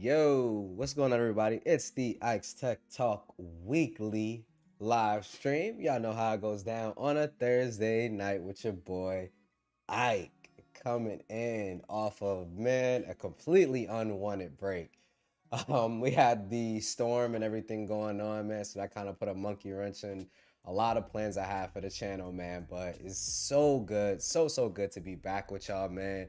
Yo, what's going on, everybody? It's the Ike's Tech Talk weekly live stream. Y'all know how it goes down on a Thursday night with your boy Ike coming in off of, man, a completely unwanted break. We had the storm and everything going on, man, so that kind of put a monkey wrench in a lot of plans I have for the channel, man. But it's so good, so good to be back with y'all, man.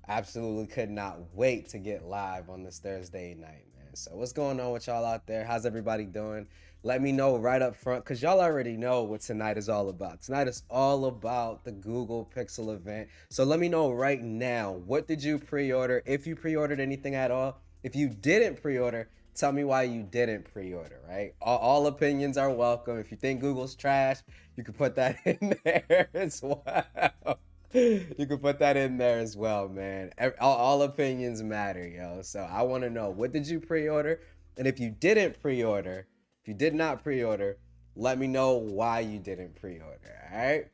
Absolutely could not wait to get live on this Thursday night, man. So what's going on with y'all out there? How's everybody doing? Let me know right up front, because y'all already know what tonight is all about. Tonight is all about the Google Pixel event. So let me know right now, what did you pre-order? If you pre-ordered anything at all. If you didn't pre-order, tell me why you didn't pre-order, right? All opinions are welcome. If you think Google's trash, you can put that in there as well. You can put that in there as well, man. All opinions matter, yo. So I want to know, what did you pre-order? And if you didn't pre-order, if you did not pre-order, let me know why you didn't pre-order, all right?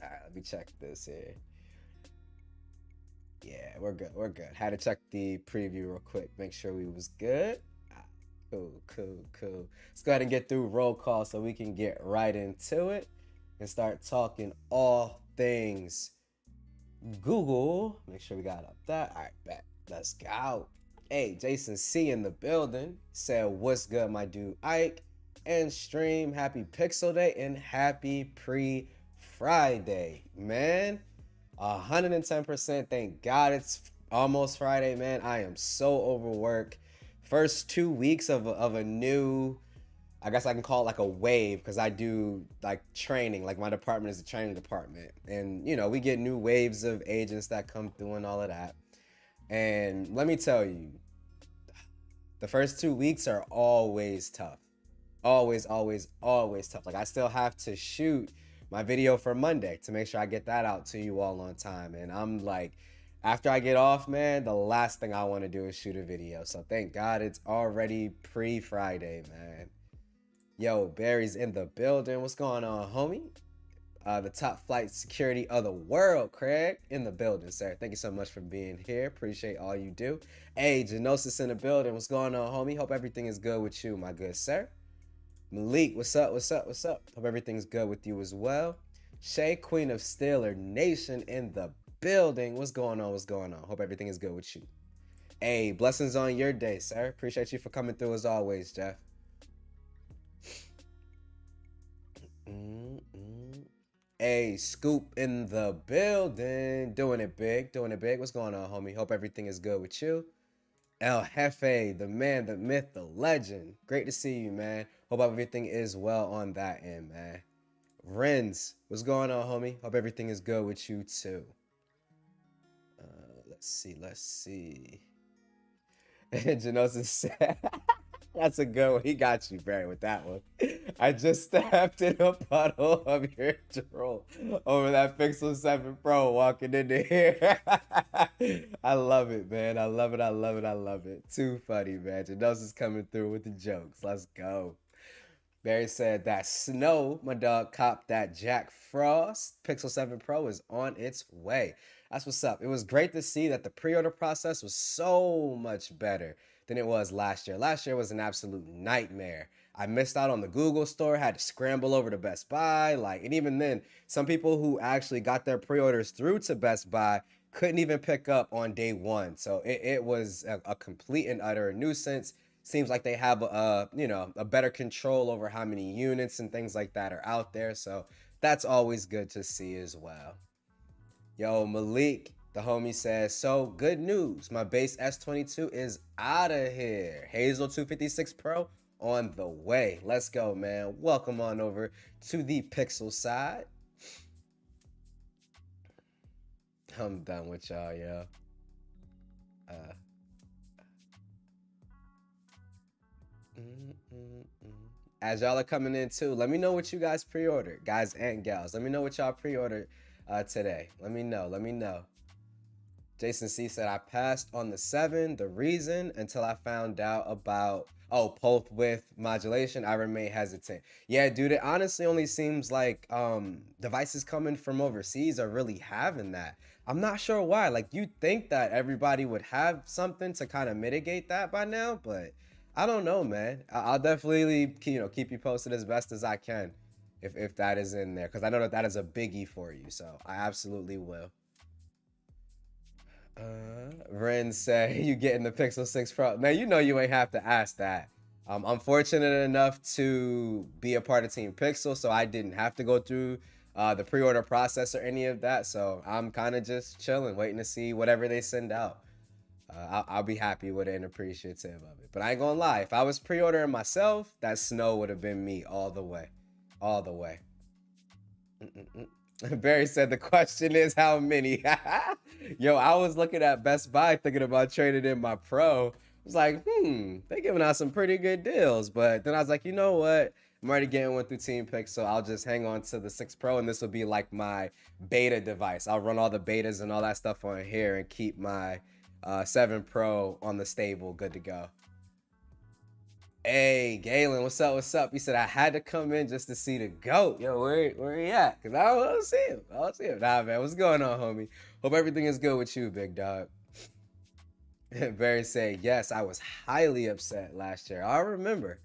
All right, let me check this here. Yeah, we're good. Had to check the preview real quick, make sure we was good. Cool. Let's go ahead and get through roll call so we can get right into it and start talking all things Google. Make sure we got up that. All right, bet. Let's go. Hey, Jason C in the building said, what's good, my dude Ike? And stream, happy Pixel Day and happy pre-Friday, man. 110%. Thank God it's almost Friday, man. I am so overworked. First 2 weeks of a new, I guess I can call it like a wave, because I do like training. Like my department is a training department, and you know, we get new waves of agents that come through and all of that. And let me tell you, the first 2 weeks are always tough. Always tough. Like I still have to shoot my video for Monday to make sure I get that out to you all on time. And I'm like, after I get off, man, the last thing I want to do is shoot a video. So thank God it's already pre-Friday, man. Yo, Barry's in the building. What's going on, homie? The top flight security of the world, Craig, in the building, sir. Thank you so much for being here. Appreciate all you do. Hey, Genosis in the building. What's going on, homie? Hope everything is good with you, my good sir. Malik, what's up? Hope everything's good with you as well. Shay, Queen of Steeler Nation in the building. What's going on? Hope everything is good with you. Hey, blessings on your day, sir. Appreciate you for coming through as always, Jeff. Hey, Scoop in the building. Doing it big. What's going on, homie? Hope everything is good with you. El Jefe, the man, the myth, the legend. Great to see you, man. Hope everything is well on that end, man. Renz, what's going on, homie? Hope everything is good with you, too. Let's see. Genosis said, that's a good one. He got you, Barry, with that one. I just stepped in a puddle of your drool over that Pixel 7 Pro walking into here. I love it, man. I love it. Too funny, man. Genosis coming through with the jokes. Let's go. Barry said that snow, my dog copped that Jack Frost. Pixel 7 Pro is on its way. That's what's up. It was great to see that the pre-order process was so much better than it was last year. Last year was an absolute nightmare. I missed out on the Google store, had to scramble over to Best Buy. And even then, some people who actually got their pre-orders through to Best Buy couldn't even pick up on day one. So it was a complete and utter nuisance. Seems like they have a better control over how many units and things like that are out there. So that's always good to see as well. Yo, Malik, the homie says, so good news. My base S22 is out of here. Hazel 256 Pro on the way. Let's go, man. Welcome on over to the Pixel side. I'm done with y'all, yo. As y'all are coming in too, let me know what you guys pre-ordered, guys and gals. Let me know what y'all pre-ordered today. Let me know. Jason C said, I passed on the 7. The reason, until I found out about Oh, pulse width modulation. I remain hesitant. Yeah, dude, it honestly only seems like devices coming from overseas are really having that. I'm not sure why. Like you'd think that everybody would have something to kind of mitigate that by now, but I don't know, man. I'll definitely keep you posted as best as I can if that is in there, because I know that that is a biggie for you. So I absolutely will. Ren say you getting the Pixel 6 Pro. Man, you know you ain't have to ask that. I'm fortunate enough to be a part of Team Pixel, so I didn't have to go through the pre-order process or any of that. So I'm kind of just chilling, waiting to see whatever they send out. I'll be happy with it and appreciative of it. But I ain't gonna lie, if I was pre-ordering myself, that snow would have been me all the way, all the way. Barry said the question is how many. Yo, I was looking at Best Buy thinking about trading in my Pro. I was like, they giving out some pretty good deals. But then I was like, you know what? I'm already getting one through Team Pick, so I'll just hang on to the 6 Pro, and this will be like my beta device. I'll run all the betas and all that stuff on here and keep my 7 Pro on the stable, good to go. Hey, Galen, what's up? What's up? He said I had to come in just to see the GOAT. Yo, where he at? Cause I don't see him. I don't see him. Nah, man, what's going on, homie? Hope everything is good with you, big dog. Barry say, yes, I was highly upset last year. I remember,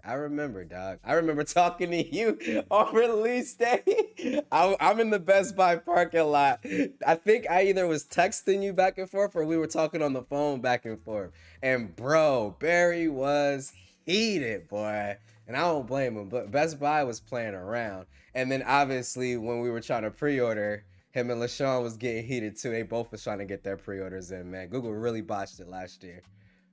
dog. I remember talking to you on release day. I'm in the Best Buy parking lot. I think I either was texting you back and forth or we were talking on the phone back and forth. And bro, Barry was heated, boy. And I don't blame him, but Best Buy was playing around. And then obviously when we were trying to pre-order, him and LaShawn was getting heated too. They both was trying to get their pre-orders in, man. Google really botched it last year.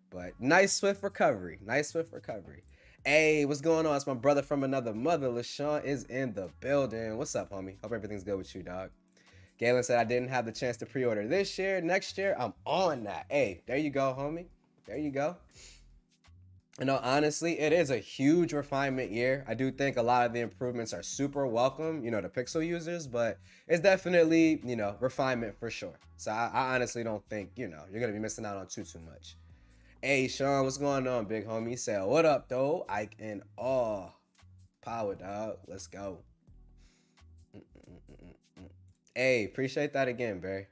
But nice swift recovery. Nice swift recovery. Hey, what's going on? It's my brother from another mother. LaShawn is in the building. What's up, homie? Hope everything's good with you, dog. Galen said I didn't have the chance to pre-order this year. Next year, I'm on that. Hey, there you go, homie. There you go. You know, honestly, it is a huge refinement year. I do think a lot of the improvements are super welcome, you know, to Pixel users, but it's definitely, you know, refinement for sure. So I honestly don't think, you know, you're going to be missing out on too much. Hey, Sean, what's going on, big homie? He said, what up, though? Ike and all. Power, dog. Let's go. Hey, appreciate that again, Barry.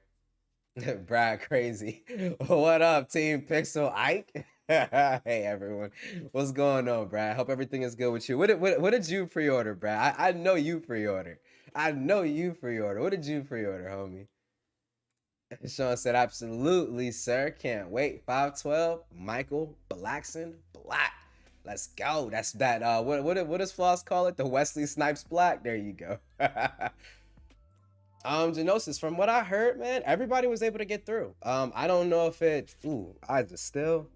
Brad, crazy. What up, Team Pixel Ike? Hey everyone, what's going on, Brad? Hope everything is good with you. What did you pre-order, Brad? I know you pre-ordered. I know you pre-ordered. What did you pre-order, homie? Sean said, absolutely, sir. Can't wait. 512, Michael Blackson Black. Let's go. That's that. What does Floss call it? The Wesley Snipes Black. There you go. Genosis, from what I heard, man, everybody was able to get through. I don't know if it. I just still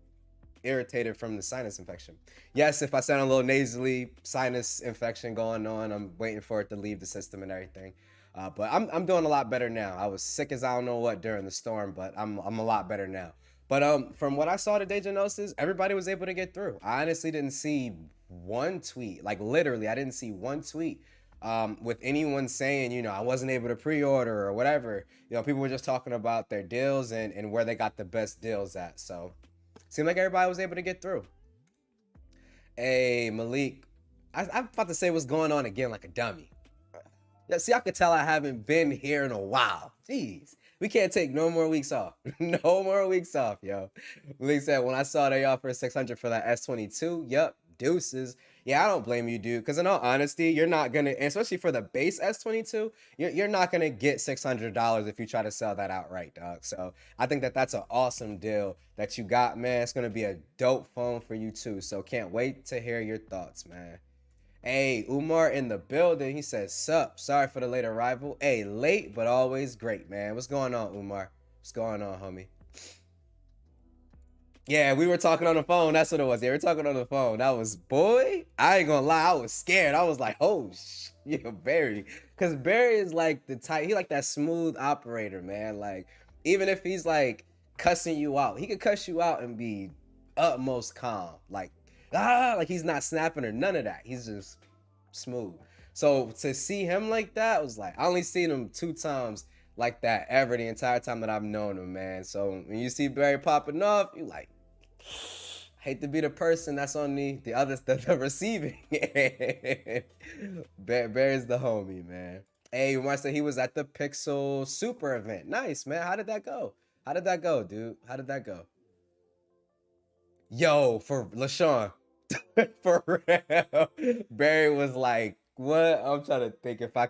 irritated from the sinus infection. Yes, if I sound a little nasally, sinus infection going on, I'm waiting for it to leave the system and everything. But I'm doing a lot better now. I was sick as I don't know what during the storm, but I'm a lot better now. But from what I saw today, Genosis, everybody was able to get through. I honestly didn't see one tweet, like literally, I didn't see one tweet with anyone saying, you know, I wasn't able to pre-order or whatever. You know, people were just talking about their deals and where they got the best deals at. So seemed like everybody was able to get through. Hey, Malik. I'm about to say what's going on again like a dummy. Yeah, see, I could tell I haven't been here in a while. Jeez. We can't take no more weeks off. No more weeks off, yo. Malik said, when I saw they offered 600 for that S22, yep, deuces. Yeah, I don't blame you, dude. Because in all honesty, you're not going to, especially for the base S22, you're not going to get $600 if you try to sell that outright, dog. So I think that that's an awesome deal that you got, man. It's going to be a dope phone for you, too. So can't wait to hear your thoughts, man. Hey, Umar in the building. He says, sup. Sorry for the late arrival. Hey, late, but always great, man. What's going on, Umar? What's going on, homie? Yeah, we were talking on the phone. That's what it was. Yeah, we were talking on the phone. That was, boy, I ain't gonna lie. I was scared. I was like, oh, yeah, Barry. Because Barry is like the type, he like that smooth operator, man. Like, even if he's like cussing you out, he could cuss you out and be utmost calm. Like he's not snapping or none of that. He's just smooth. So to see him like that was like, I only seen him 2 times like that ever the entire time that I've known him, man. So when you see Barry popping off, you like, Hate to be the person that's on the other the receiving end. Bear's the homie, man. Hey, Umar said he was at the Pixel Super event. Nice, man. How did that go? How did that go, dude? How did that go? Yo, for LaShawn. For real. Barry was like, what? I'm trying to think if I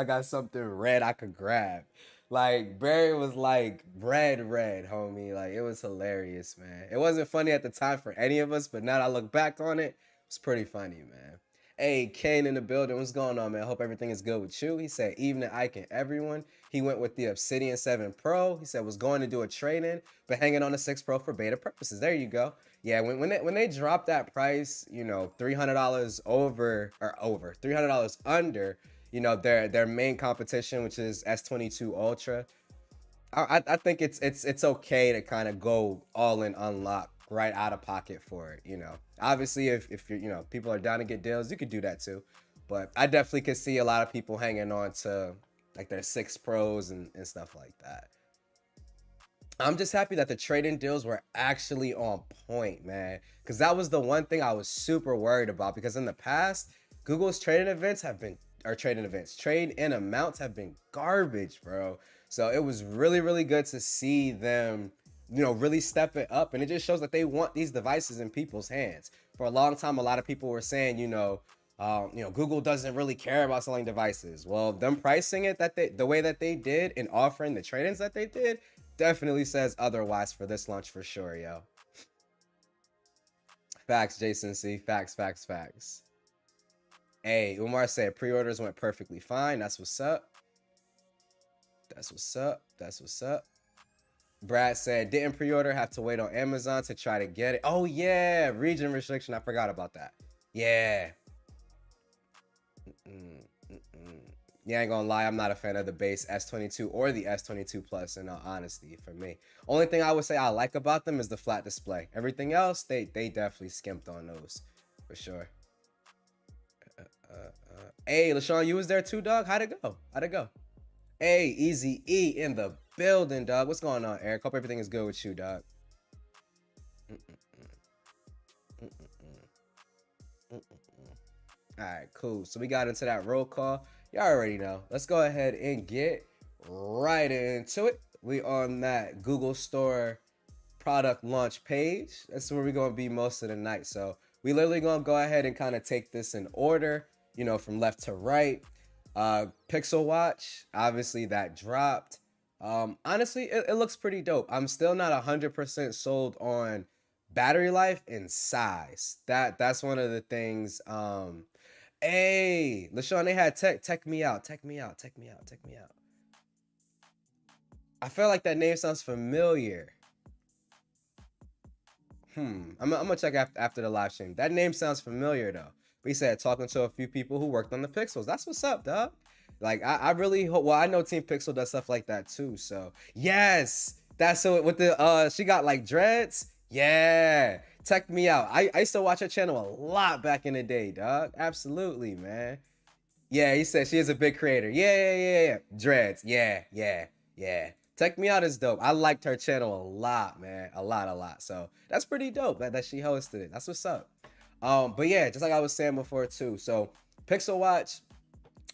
got something red I could grab. Like Barry was like red, homie. Like it was hilarious, man. It wasn't funny at the time for any of us, but now that I look back on it, it's pretty funny, man. Hey, Kane in the building. What's going on, man? Hope everything is good with you. He said, evening, Ike and everyone. He went with the Obsidian 7 Pro. He said was going to do a trade-in, but hanging on the 6 Pro for beta purposes. There you go. Yeah, when they dropped that price, you know, $300 over $300 under, you know, their main competition, which is S22 Ultra. I think it's okay to kind of go all in unlock right out of pocket for it, you know. Obviously, if you're, you know, people are down to get deals, you could do that too. But I definitely could see a lot of people hanging on to like their 6 Pros and stuff like that. I'm just happy that the trade-in deals were actually on point, man. Because that was the one thing I was super worried about. Because in the past, Google's trade-in events have been, or trade-in events, trade-in amounts have been garbage, bro. So it was really, really good to see them, you know, really step it up. And it just shows that they want these devices in people's hands. For a long time, a lot of people were saying, you know, Google doesn't really care about selling devices. Well, them pricing it the way that they did and offering the trade-ins that they did, definitely says otherwise for this launch for sure, yo. Facts, Jason C. Facts. Hey, Umar said pre-orders went perfectly fine. That's what's up. That's what's up. Brad said, didn't pre-order, have to wait on Amazon to try to get it. Oh, yeah. Region restriction. I forgot about that. Yeah. Yeah, I ain't gonna lie, I'm not a fan of the base S22 or the S22 Plus, in all honesty, for me. Only thing I would say I like about them is the flat display. Everything else, they definitely skimped on those, for sure. Hey, LaShawn, you was there too, dog? How'd it go? Hey, Easy E in the building, dog. What's going on, Eric? Hope everything is good with you, dog. All right, cool. So we got into that roll call. Y'all already know. Let's go ahead and get right into it. We on that Google Store product launch page. That's where we're going to be most of the night. So we literally going to go ahead and kind of take this in order, you know, from left to right. Pixel Watch, obviously that dropped. Honestly, it looks pretty dope. I'm still not 100% sold on battery life and size. That's one of the things. Hey, LaShawn, they had tech me out. I feel like that name sounds familiar. I'm gonna check after the live stream. That name sounds familiar though. But he said talking to a few people who worked on the Pixels. That's what's up, dog. Like I really hope. Well, I know Team Pixel does stuff like that too. So yes, that's so with the she got like dreads. Yeah, check me out. I used to watch her channel a lot back in the day, dog. Absolutely, man. Yeah, he said she is a big creator. Yeah. Dreads. Yeah. Check me out is dope. I liked her channel a lot, man. A lot. So that's pretty dope that she hosted it. That's what's up. But yeah, just like I was saying before too. So Pixel Watch,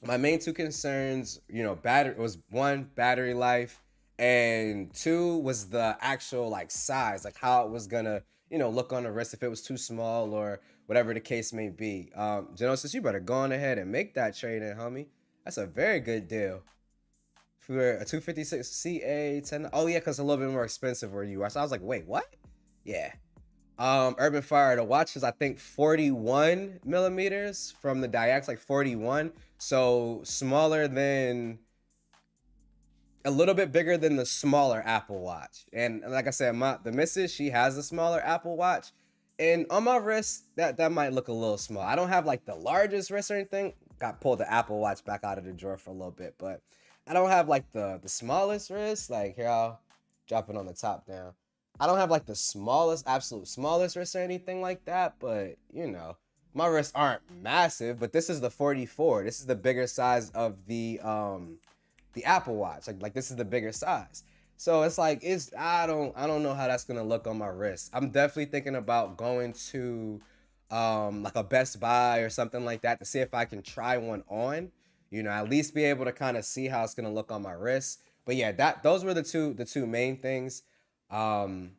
my main two concerns, you know, battery life, and two was the actual like size, like how it was gonna, you know, look on the wrist if it was too small or whatever the case may be. Genosis, you better go on ahead and make that trade in, homie. That's a very good deal. For a 256 CA 10. Oh yeah, because it's a little bit more expensive where you are. So I was like, wait, what? Yeah. Urban Fire, the watch is I think 41 millimeters from the diax, like 41. So smaller than, a little bit bigger than the smaller Apple Watch. And like I said, the missus, she has a smaller Apple Watch. And on my wrist, that might look a little small. I don't have like the largest wrist or anything. Got pulled the Apple Watch back out of the drawer for a little bit, but I don't have like the smallest wrist. Like here, I'll drop it on the top down. I don't have like the absolute smallest wrist or anything like that, but you know, my wrists aren't massive, but this is the 44. This is the bigger size of the Apple Watch. Like this is the bigger size. So it's like I don't know how that's gonna look on my wrist. I'm definitely thinking about going to like a Best Buy or something like that to see if I can try one on. At least be able to kind of see how it's gonna look on my wrist. But yeah, those were the two main things. Um,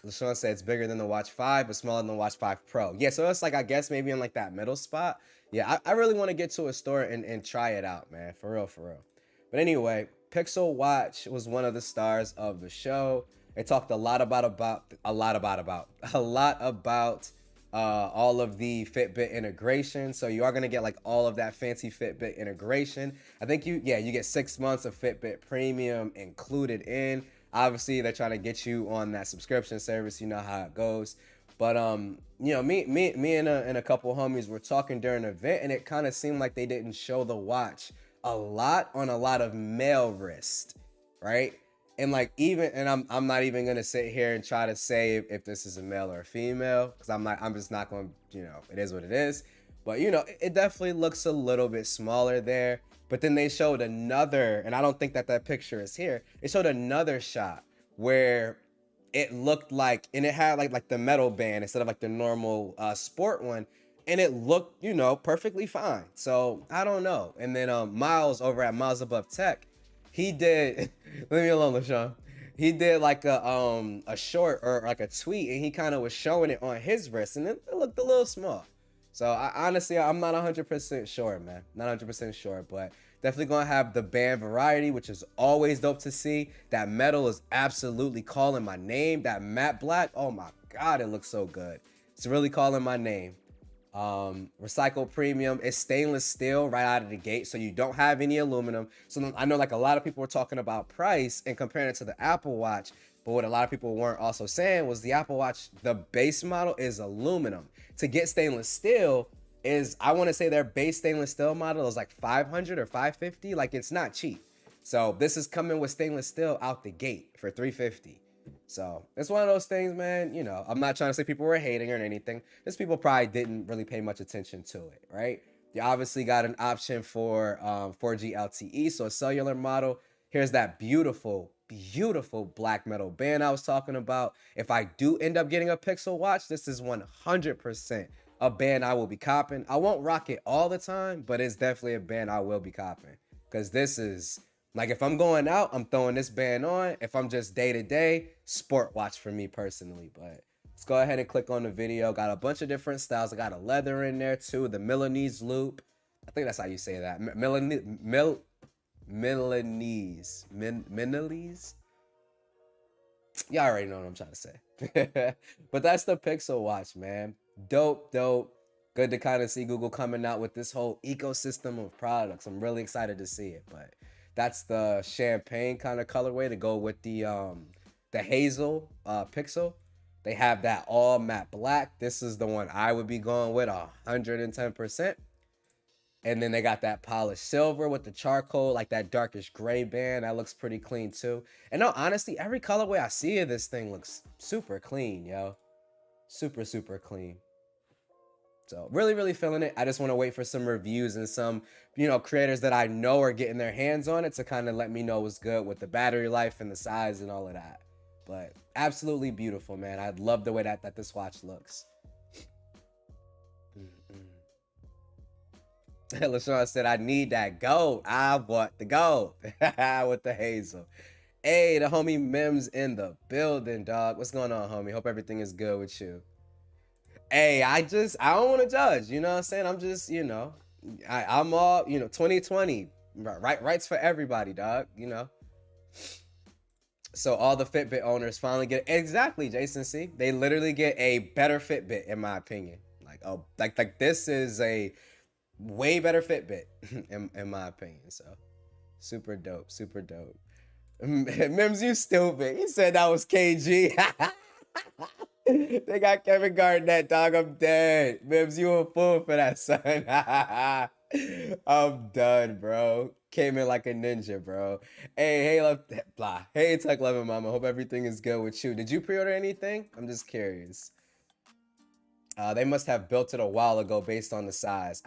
LaShawn said it's bigger than the Watch 5, but smaller than the Watch 5 Pro. Yeah, so it's like I guess maybe in like that middle spot. Yeah, I really want to get to a store and try it out, man. For real, for real. But anyway, Pixel Watch was one of the stars of the show. It talked a lot about all of the Fitbit integration. So you are gonna get like all of that fancy Fitbit integration. I think you get 6 months of Fitbit Premium included in. Obviously, they're trying to get you on that subscription service. You know how it goes. But me and a couple homies were talking during an event, and it kind of seemed like they didn't show the watch a lot on a lot of male wrist, right? And like I'm not even gonna sit here and try to say if this is a male or a female, because I'm just not going to, it is what it is. But it definitely looks a little bit smaller there. But then they showed another, and I don't think that picture is here. It showed another shot where it looked like, and it had like the metal band instead of like the normal sport one, and it looked perfectly fine. So I don't know. And then Miles over at Miles Above Tech, he did leave me alone, LaShawn. He did like a short or like a tweet, and he kind of was showing it on his wrist, and it looked a little small. So honestly, I'm not 100% sure, man. Not 100% sure, but definitely gonna have the band variety, which is always dope to see. That metal is absolutely calling my name. That matte black, oh my god, it looks so good. It's really calling my name. Recycled premium, it's stainless steel right out of the gate, so you don't have any aluminum. So I know like a lot of people were talking about price and comparing it to the Apple Watch, but what a lot of people weren't also saying was the Apple Watch, the base model is aluminum. To get stainless steel is, I want to say their base stainless steel model is like 500 or 550. Like, it's not cheap. So this is coming with stainless steel out the gate for 350. So it's one of those things, man. I'm not trying to say people were hating or anything. These people probably didn't really pay much attention to it, right? You obviously got an option for 4G LTE, so a cellular model. Here's that beautiful, beautiful black metal band I was talking about. If I do end up getting a Pixel Watch, this is 100% a band I will be copping. I won't rock it all the time, but it's definitely a band I will be copping, because this is like, if I'm going out, I'm throwing this band on. If I'm just day to day, sport watch for me personally. But let's go ahead and click on the video. Got a bunch of different styles. I got a leather in there too, the Milanese loop. I think that's how you say that. Milanese. Y'all already know what I'm trying to say. But that's the Pixel Watch, man. Dope, dope. Good to kind of see Google coming out with this whole ecosystem of products. I'm really excited to see it. But that's the champagne kind of colorway to go with the hazel Pixel. They have that all matte black. This is the one I would be going with 110%. And then they got that polished silver with the charcoal, like that darkish gray band. That looks pretty clean too. And no, honestly, every colorway I see of this thing looks super clean, yo. Super, super clean. So really, really feeling it. I just want to wait for some reviews and some, creators that I know are getting their hands on it to kind of let me know what's good with the battery life and the size and all of that. But absolutely beautiful, man. I love the way that this watch looks. LaShawn said, I need that gold. I want the gold with the hazel. Hey, the homie Mims in the building, dog. What's going on, homie? Hope everything is good with you. Hey, I don't want to judge. You know what I'm saying? I'm just, I'm all, 2020. Rights for everybody, dog. So all the Fitbit owners finally get, exactly, Jason C. They literally get a better Fitbit, in my opinion. Like this is a way better Fitbit in my opinion. So super dope, super dope. Mims, you stupid. He said that was KG. They got Kevin Garnett, dog. I'm dead. Mims, you a fool for that, son. I'm done, bro. Came in like a ninja, bro. Hey, blah. Hey, Tech Loving Mama. Hope everything is good with you. Did you pre-order anything? I'm just curious. They must have built it a while ago based on the size.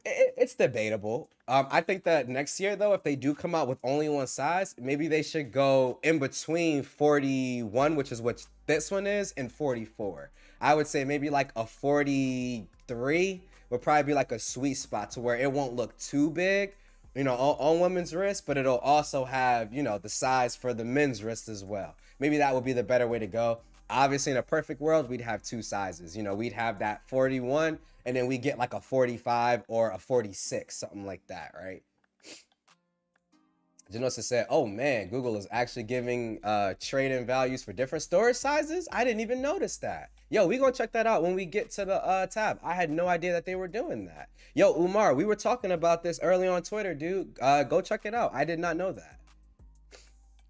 It's debatable. I think that next year, though, if they do come out with only one size, maybe they should go in between 41, which is what this one is, and 44. I would say maybe like a 43 would probably be like a sweet spot to where it won't look too big, on women's wrist, but it'll also have, the size for the men's wrist as well. Maybe that would be the better way to go. Obviously, in a perfect world, we'd have two sizes. We'd have that 41, and then we get like a 45 or a 46, something like that, right? Janosa said, oh man, Google is actually giving trade-in values for different storage sizes. I didn't even notice that. Yo, we gonna check that out when we get to the tab. I had no idea that they were doing that. Yo, Umar, we were talking about this early on Twitter, dude. Go check it out. I did not know that.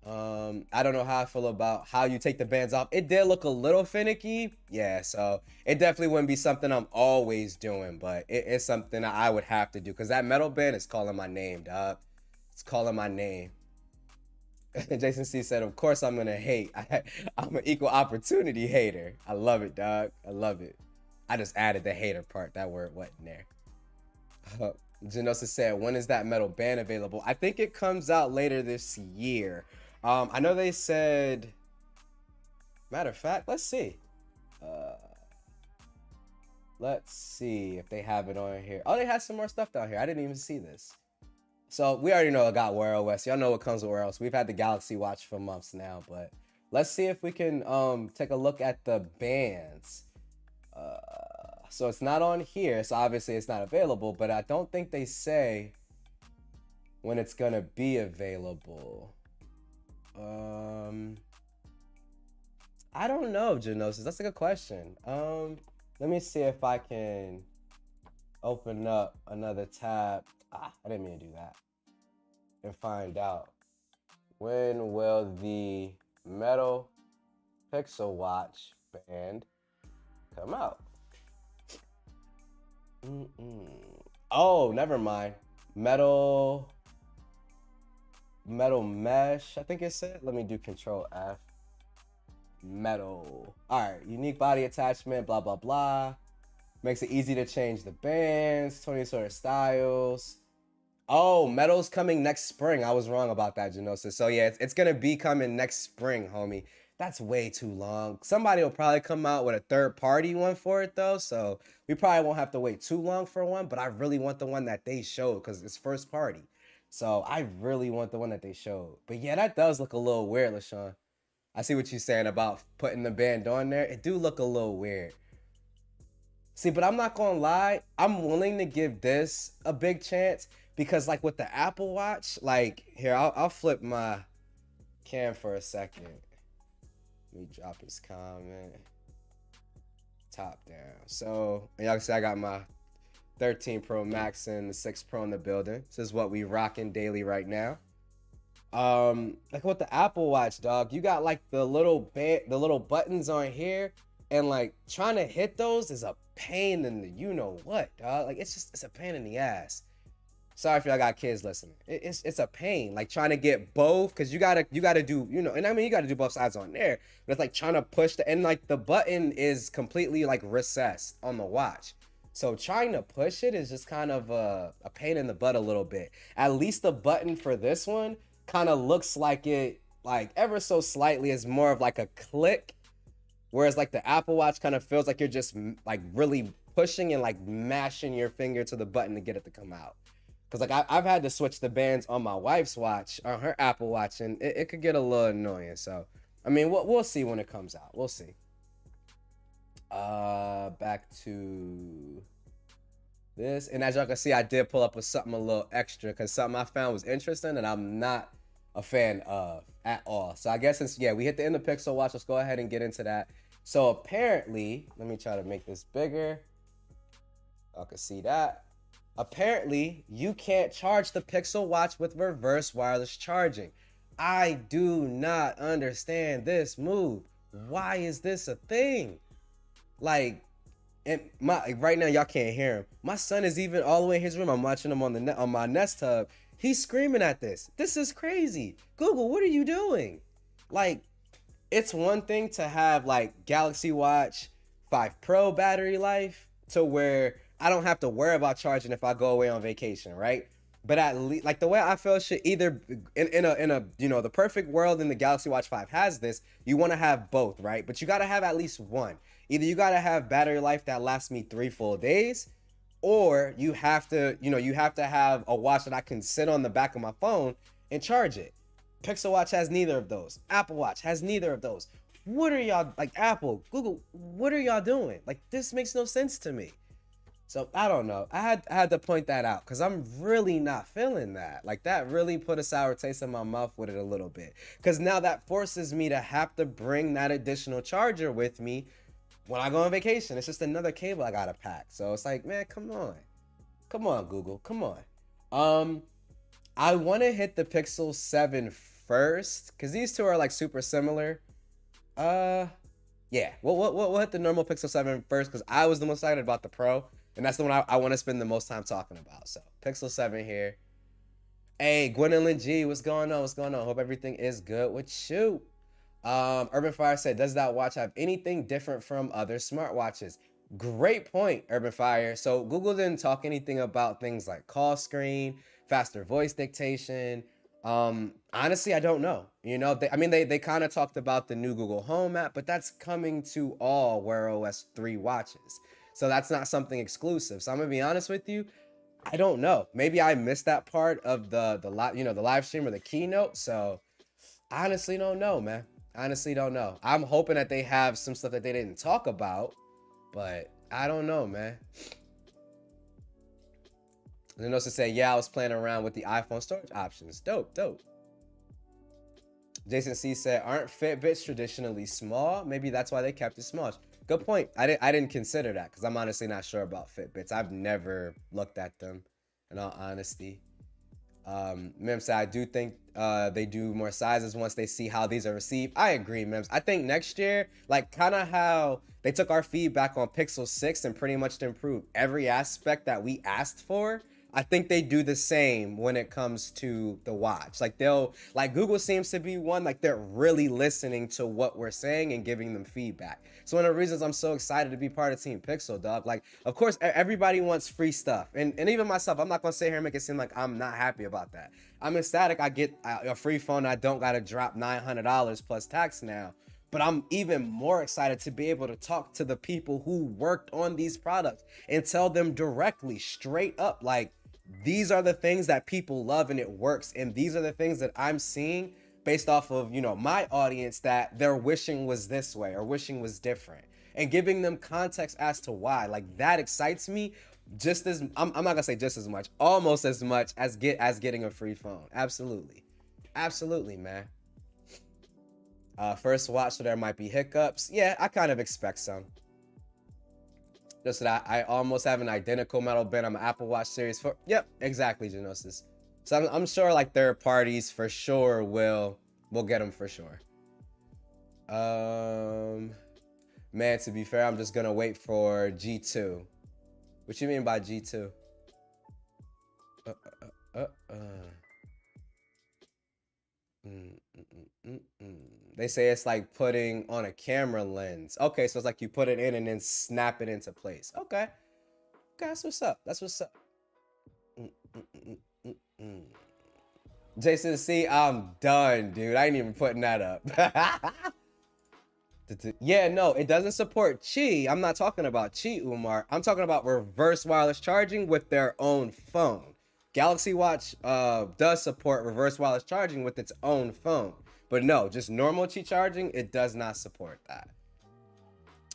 I don't know how I feel about how you take the bands off. It did look a little finicky. Yeah, so it definitely wouldn't be something I'm always doing, but it's something I would have to do because that metal band is calling my name, dog. It's calling my name. Jason C said, of course I'm gonna hate. I'm an equal opportunity hater. I love it, dog. I love it. I just added the hater part. That word wasn't there. Genosa said, when is that metal band available? I think it comes out later this year. I know they said, matter of fact, let's see. Let's see if they have it on here. Oh, they have some more stuff down here. I didn't even see this. So we already know it got Wear OS. Y'all know what comes with Wear OS. We've had the Galaxy Watch for months now, but let's see if we can take a look at the bands. So it's not on here, so obviously it's not available, but I don't think they say when it's gonna be available. I don't know, Genosis. That's a good question. Let me see if I can open up another tab. I didn't mean to do that. And find out. When will the Megapixel Watch band come out? Oh, never mind. Metal mesh, I think it said. Let me do Control F. Metal. All right, unique body attachment, blah, blah, blah. Makes it easy to change the bands, 20 sort of styles. Oh, metal's coming next spring. I was wrong about that, Genosis. So yeah, it's gonna be coming next spring, homie. That's way too long. Somebody will probably come out with a third-party one for it, though, so we probably won't have to wait too long for one, but I really want the one that they showed because it's first party. So I really want the one that they showed. But yeah, that does look a little weird, LaShawn. I see what you're saying about putting the band on there. It do look a little weird. See, but I'm not gonna lie. I'm willing to give this a big chance because, like, with the Apple Watch, like, here, I'll flip my cam for a second. Let me drop his comment. Top down. So, y'all can see I got my 13 Pro Max and the 6 Pro in the building. This is what we rocking daily right now. Like with the Apple Watch, dog, you got like the little buttons on here, and like trying to hit those is a pain in the you know what, dog. Like it's a pain in the ass. Sorry if y'all got kids listening. It's a pain, like trying to get both, because you gotta do, and I mean you gotta do both sides on there, but it's like trying to push and like the button is completely like recessed on the watch. So trying to push it is just kind of a pain in the butt a little bit. At least the button for this one kind of looks like it, like ever so slightly, is more of like a click. Whereas like the Apple Watch kind of feels like you're just like really pushing and like mashing your finger to the button to get it to come out. Cause like I've had to switch the bands on my wife's watch, on her Apple Watch, and it could get a little annoying. So, I mean, we'll see when it comes out. We'll see. Back to this, and as y'all can see, I did pull up with something a little extra because something I found was interesting and I'm not a fan of at all. So I guess since we hit the end of Pixel Watch, let's go ahead and get into that. So apparently, let me try to make this bigger. Y'all can see that. Apparently, you can't charge the Pixel Watch with reverse wireless charging. I do not understand this move. Why is this a thing? Like, and right now y'all can't hear him. My son is even all the way in his room. I'm watching him on my Nest Hub. He's screaming at this. This is crazy. Google, what are you doing? Like, it's one thing to have like Galaxy Watch 5 Pro battery life to where I don't have to worry about charging if I go away on vacation, right? But at least, like, the way I feel should either in a the perfect world, in the Galaxy Watch 5 has this, you want to have both, right? But you got to have at least one. Either you got to have battery life that lasts me 3 full days, or you have to, you have to have a watch that I can sit on the back of my phone and charge it. Pixel Watch has neither of those. Apple Watch has neither of those. What are y'all, like, Apple, Google, what are y'all doing? Like, this makes no sense to me. So I don't know. I had to point that out because I'm really not feeling that. Like, that really put a sour taste in my mouth with it a little bit. Because now that forces me to have to bring that additional charger with me when I go on vacation. It's just another cable I gotta pack. So it's like, man, come on, Google, come on. I want to hit the Pixel 7 first because these two are like super similar. Yeah, we'll hit the normal Pixel 7 first because I was the most excited about the Pro, and that's the one I want to spend the most time talking about. So Pixel 7 here. Hey, Gwendolyn G, what's going on? What's going on? Hope everything is good with you. Urban Fire said, does that watch have anything different from other smartwatches? Great point, Urban Fire. So Google didn't talk anything about things like call screen, faster voice dictation. Honestly, I don't know. They kind of talked about the new Google Home app, but that's coming to all Wear OS 3 watches. So that's not something exclusive. So I'm gonna be honest with you, I don't know. Maybe I missed that part of the live stream or the keynote. So I honestly don't know, man. Honestly don't know. I'm hoping that they have some stuff that they didn't talk about, but I don't know, man. And also say, yeah, I was playing around with the iPhone storage options. Dope. Jason C said, aren't Fitbits traditionally small? Maybe that's why they kept it small. Good point. I didn't consider that because I'm honestly not sure about Fitbits. I've never looked at them, in all honesty. Mims said, I do think they do more sizes once they see how these are received. I agree, Mims. I think next year, like kind of how they took our feedback on Pixel 6 and pretty much improved every aspect that we asked for, I think they do the same when it comes to the watch. Like Google seems to be one, like they're really listening to what we're saying and giving them feedback. So one of the reasons I'm so excited to be part of Team Pixel, dog. Like, of course, everybody wants free stuff. And even myself, I'm not gonna sit here and make it seem like I'm not happy about that. I'm ecstatic I get a free phone. I don't gotta drop $900 plus tax now. But I'm even more excited to be able to talk to the people who worked on these products and tell them directly, straight up, like, these are the things that people love and it works. And these are the things that I'm seeing based off of, my audience that they're wishing was this way or wishing was different, and giving them context as to why. Like, that excites me just as, I'm not gonna say just as much, almost as much as getting a free phone. Absolutely, man. First watch, so there might be hiccups. Yeah, I kind of expect some. Just that I almost have an identical metal band on my Apple Watch Series 4. Yep, exactly, Genosis. So I'm sure like third parties for sure will get them for sure. Man, to be fair, I'm just gonna wait for G2. What you mean by G2? They say it's like putting on a camera lens. Okay, so it's like you put it in and then snap it into place. Okay, that's what's up. Jason C, I'm done, dude. I ain't even putting that up. Yeah, no, it doesn't support Qi. I'm not talking about Qi, Umar. I'm talking about reverse wireless charging with their own phone. Galaxy Watch does support reverse wireless charging with its own phone. But no, just normal Qi charging, it does not support that.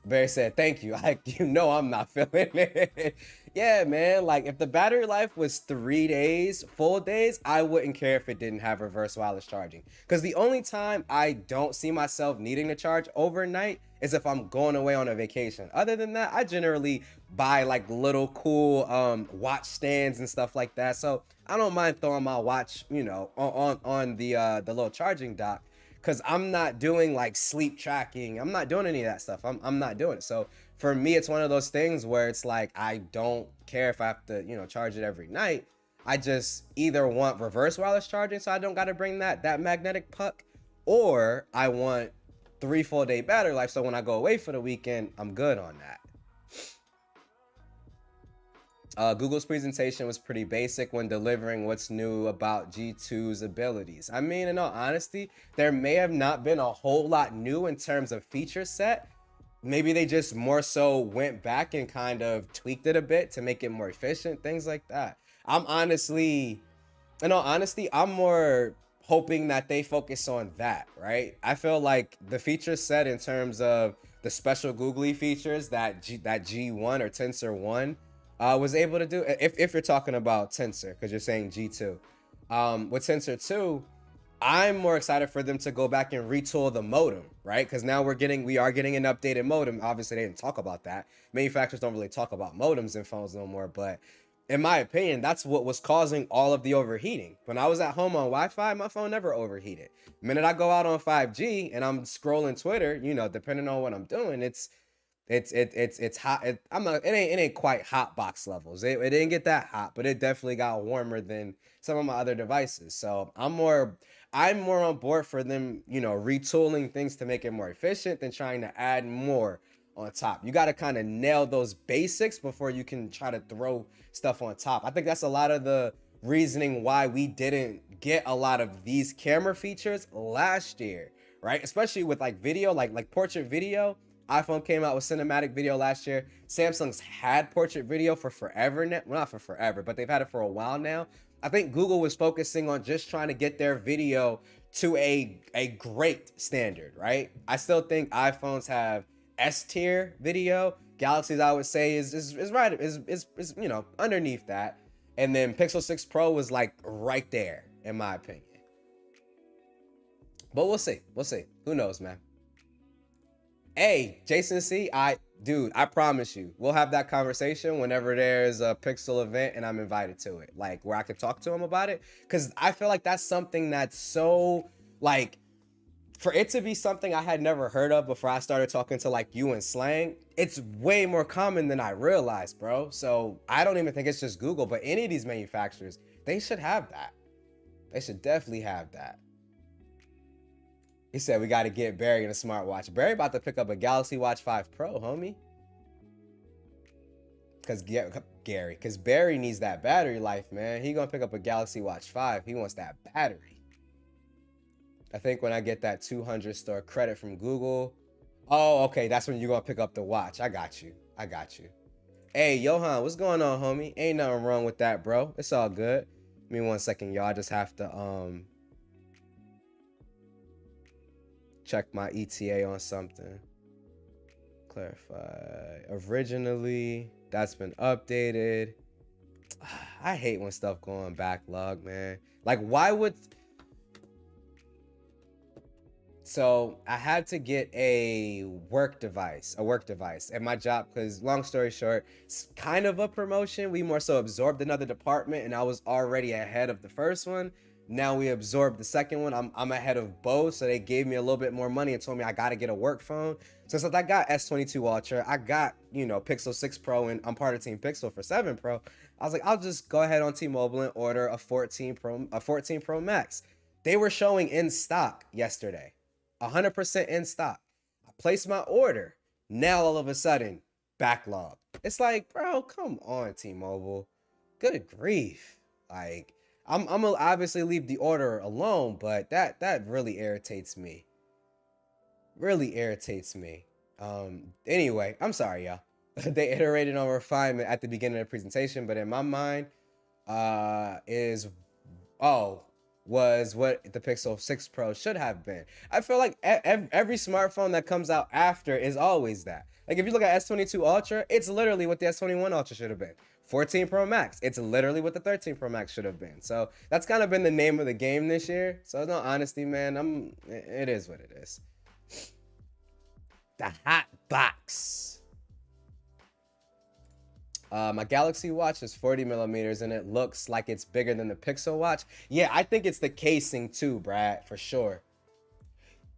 Barry said, thank you. I'm not feeling it. Yeah, man. Like, if the battery life was 3 days, full days, I wouldn't care if it didn't have reverse wireless charging. Because the only time I don't see myself needing to charge overnight is if I'm going away on a vacation. Other than that, I generally buy like little cool watch stands and stuff like that. So I don't mind throwing my watch, on the little charging dock. Because I'm not doing like sleep tracking. I'm not doing any of that stuff. I'm not doing it. So for me, it's one of those things where it's like, I don't care if I have to, charge it every night. I just either want reverse wireless charging so I don't got to bring that magnetic puck, or I want 3 full day battery life. So when I go away for the weekend, I'm good on that. Google's presentation was pretty basic when delivering what's new about G2's abilities. I mean, in all honesty, there may have not been a whole lot new in terms of feature set. Maybe they just more so went back and kind of tweaked it a bit to make it more efficient, things like that. I'm honestly, in all honesty, I'm more hoping that they focus on that, right? I feel like the feature set in terms of the special googly features that G1 or Tensor 1 was able to do, if you're talking about Tensor, because you're saying G2. With Tensor 2, I'm more excited for them to go back and retool the modem, right? Because now we are getting an updated modem. Obviously, they didn't talk about that. Manufacturers don't really talk about modems in phones no more, but in my opinion, that's what was causing all of the overheating. When I was at home on Wi-Fi, my phone never overheated. The minute I go out on 5G and I'm scrolling Twitter, you know, depending on what I'm doing, it's hot. It ain't quite hot box levels. It didn't get that hot, but it definitely got warmer than some of my other devices. So I'm more on board for them, you know, retooling things to make it more efficient than trying to add more on top. You got to kind of nail those basics before you can try to throw stuff on top. I think that's a lot of the reasoning why we didn't get a lot of these camera features last year, right? Especially with like video, like portrait video. iPhone came out with cinematic video last year. Samsung's had portrait video for forever now. Well, not for forever, but they've had it for a while now. I think Google was focusing on just trying to get their video to a great standard, right? I still think iPhones have S tier video. Galaxy's, I would say, is right, is you know, underneath that. And then Pixel 6 Pro was like right there, in my opinion. But we'll see. We'll see. Who knows, man? Hey, Jason C, dude, I promise you, we'll have that conversation whenever there's a Pixel event and I'm invited to it, like where I can talk to him about it. Cause I feel like that's something that's so, like, for it to be something I had never heard of before I started talking to like you and Slang, it's way more common than I realized, bro. So I don't even think it's just Google, but any of these manufacturers, they should have that. They should definitely have that. He said we got to get Barry in a smartwatch. Barry about to pick up a Galaxy Watch 5 Pro, homie. Because Barry needs that battery life, man. He going to pick up a Galaxy Watch 5. He wants that battery. I think when I get that 200 store credit from Google. Oh, okay. That's when you're going to pick up the watch. I got you. I got you. Hey, Johan, what's going on, homie? Ain't nothing wrong with that, bro. It's all good. Give me 1 second, y'all. I just have to, check my ETA on something. Clarify. Originally, that's been updated. I hate when stuff go on backlog, man. Like, why would... So I had to get a work device at my job, because long story short, it's kind of a promotion. We more so absorbed another department and I was already ahead of the first one. Now we absorbed the second one. I'm ahead of both, so they gave me a little bit more money and told me I got to get a work phone. So since I got S22 Ultra, I got, you know, Pixel 6 Pro, and I'm part of Team Pixel for 7 Pro. I was like, I'll just go ahead on T-Mobile and order a 14 Pro Max. They were showing in stock yesterday, 100% in stock. I placed my order. Now all of a sudden, backlog. It's like, bro, come on, T-Mobile. Good grief. Like, I'm gonna obviously leave the order alone, but that really irritates me. Really irritates me. Anyway, I'm sorry, y'all. They iterated on refinement at the beginning of the presentation, but in my mind, was what the Pixel 6 Pro should have been. I feel like every smartphone that comes out after is always that. Like, if you look at S22 Ultra, it's literally what the S21 Ultra should have been. 14 Pro Max, it's literally what the 13 Pro Max should have been. So that's kind of been the name of the game this year. So in all honesty, man, it is what it is. The hot box. My Galaxy Watch is 40 millimeters and it looks like it's bigger than the Pixel Watch. Yeah, I think it's the casing too, Brad, for sure.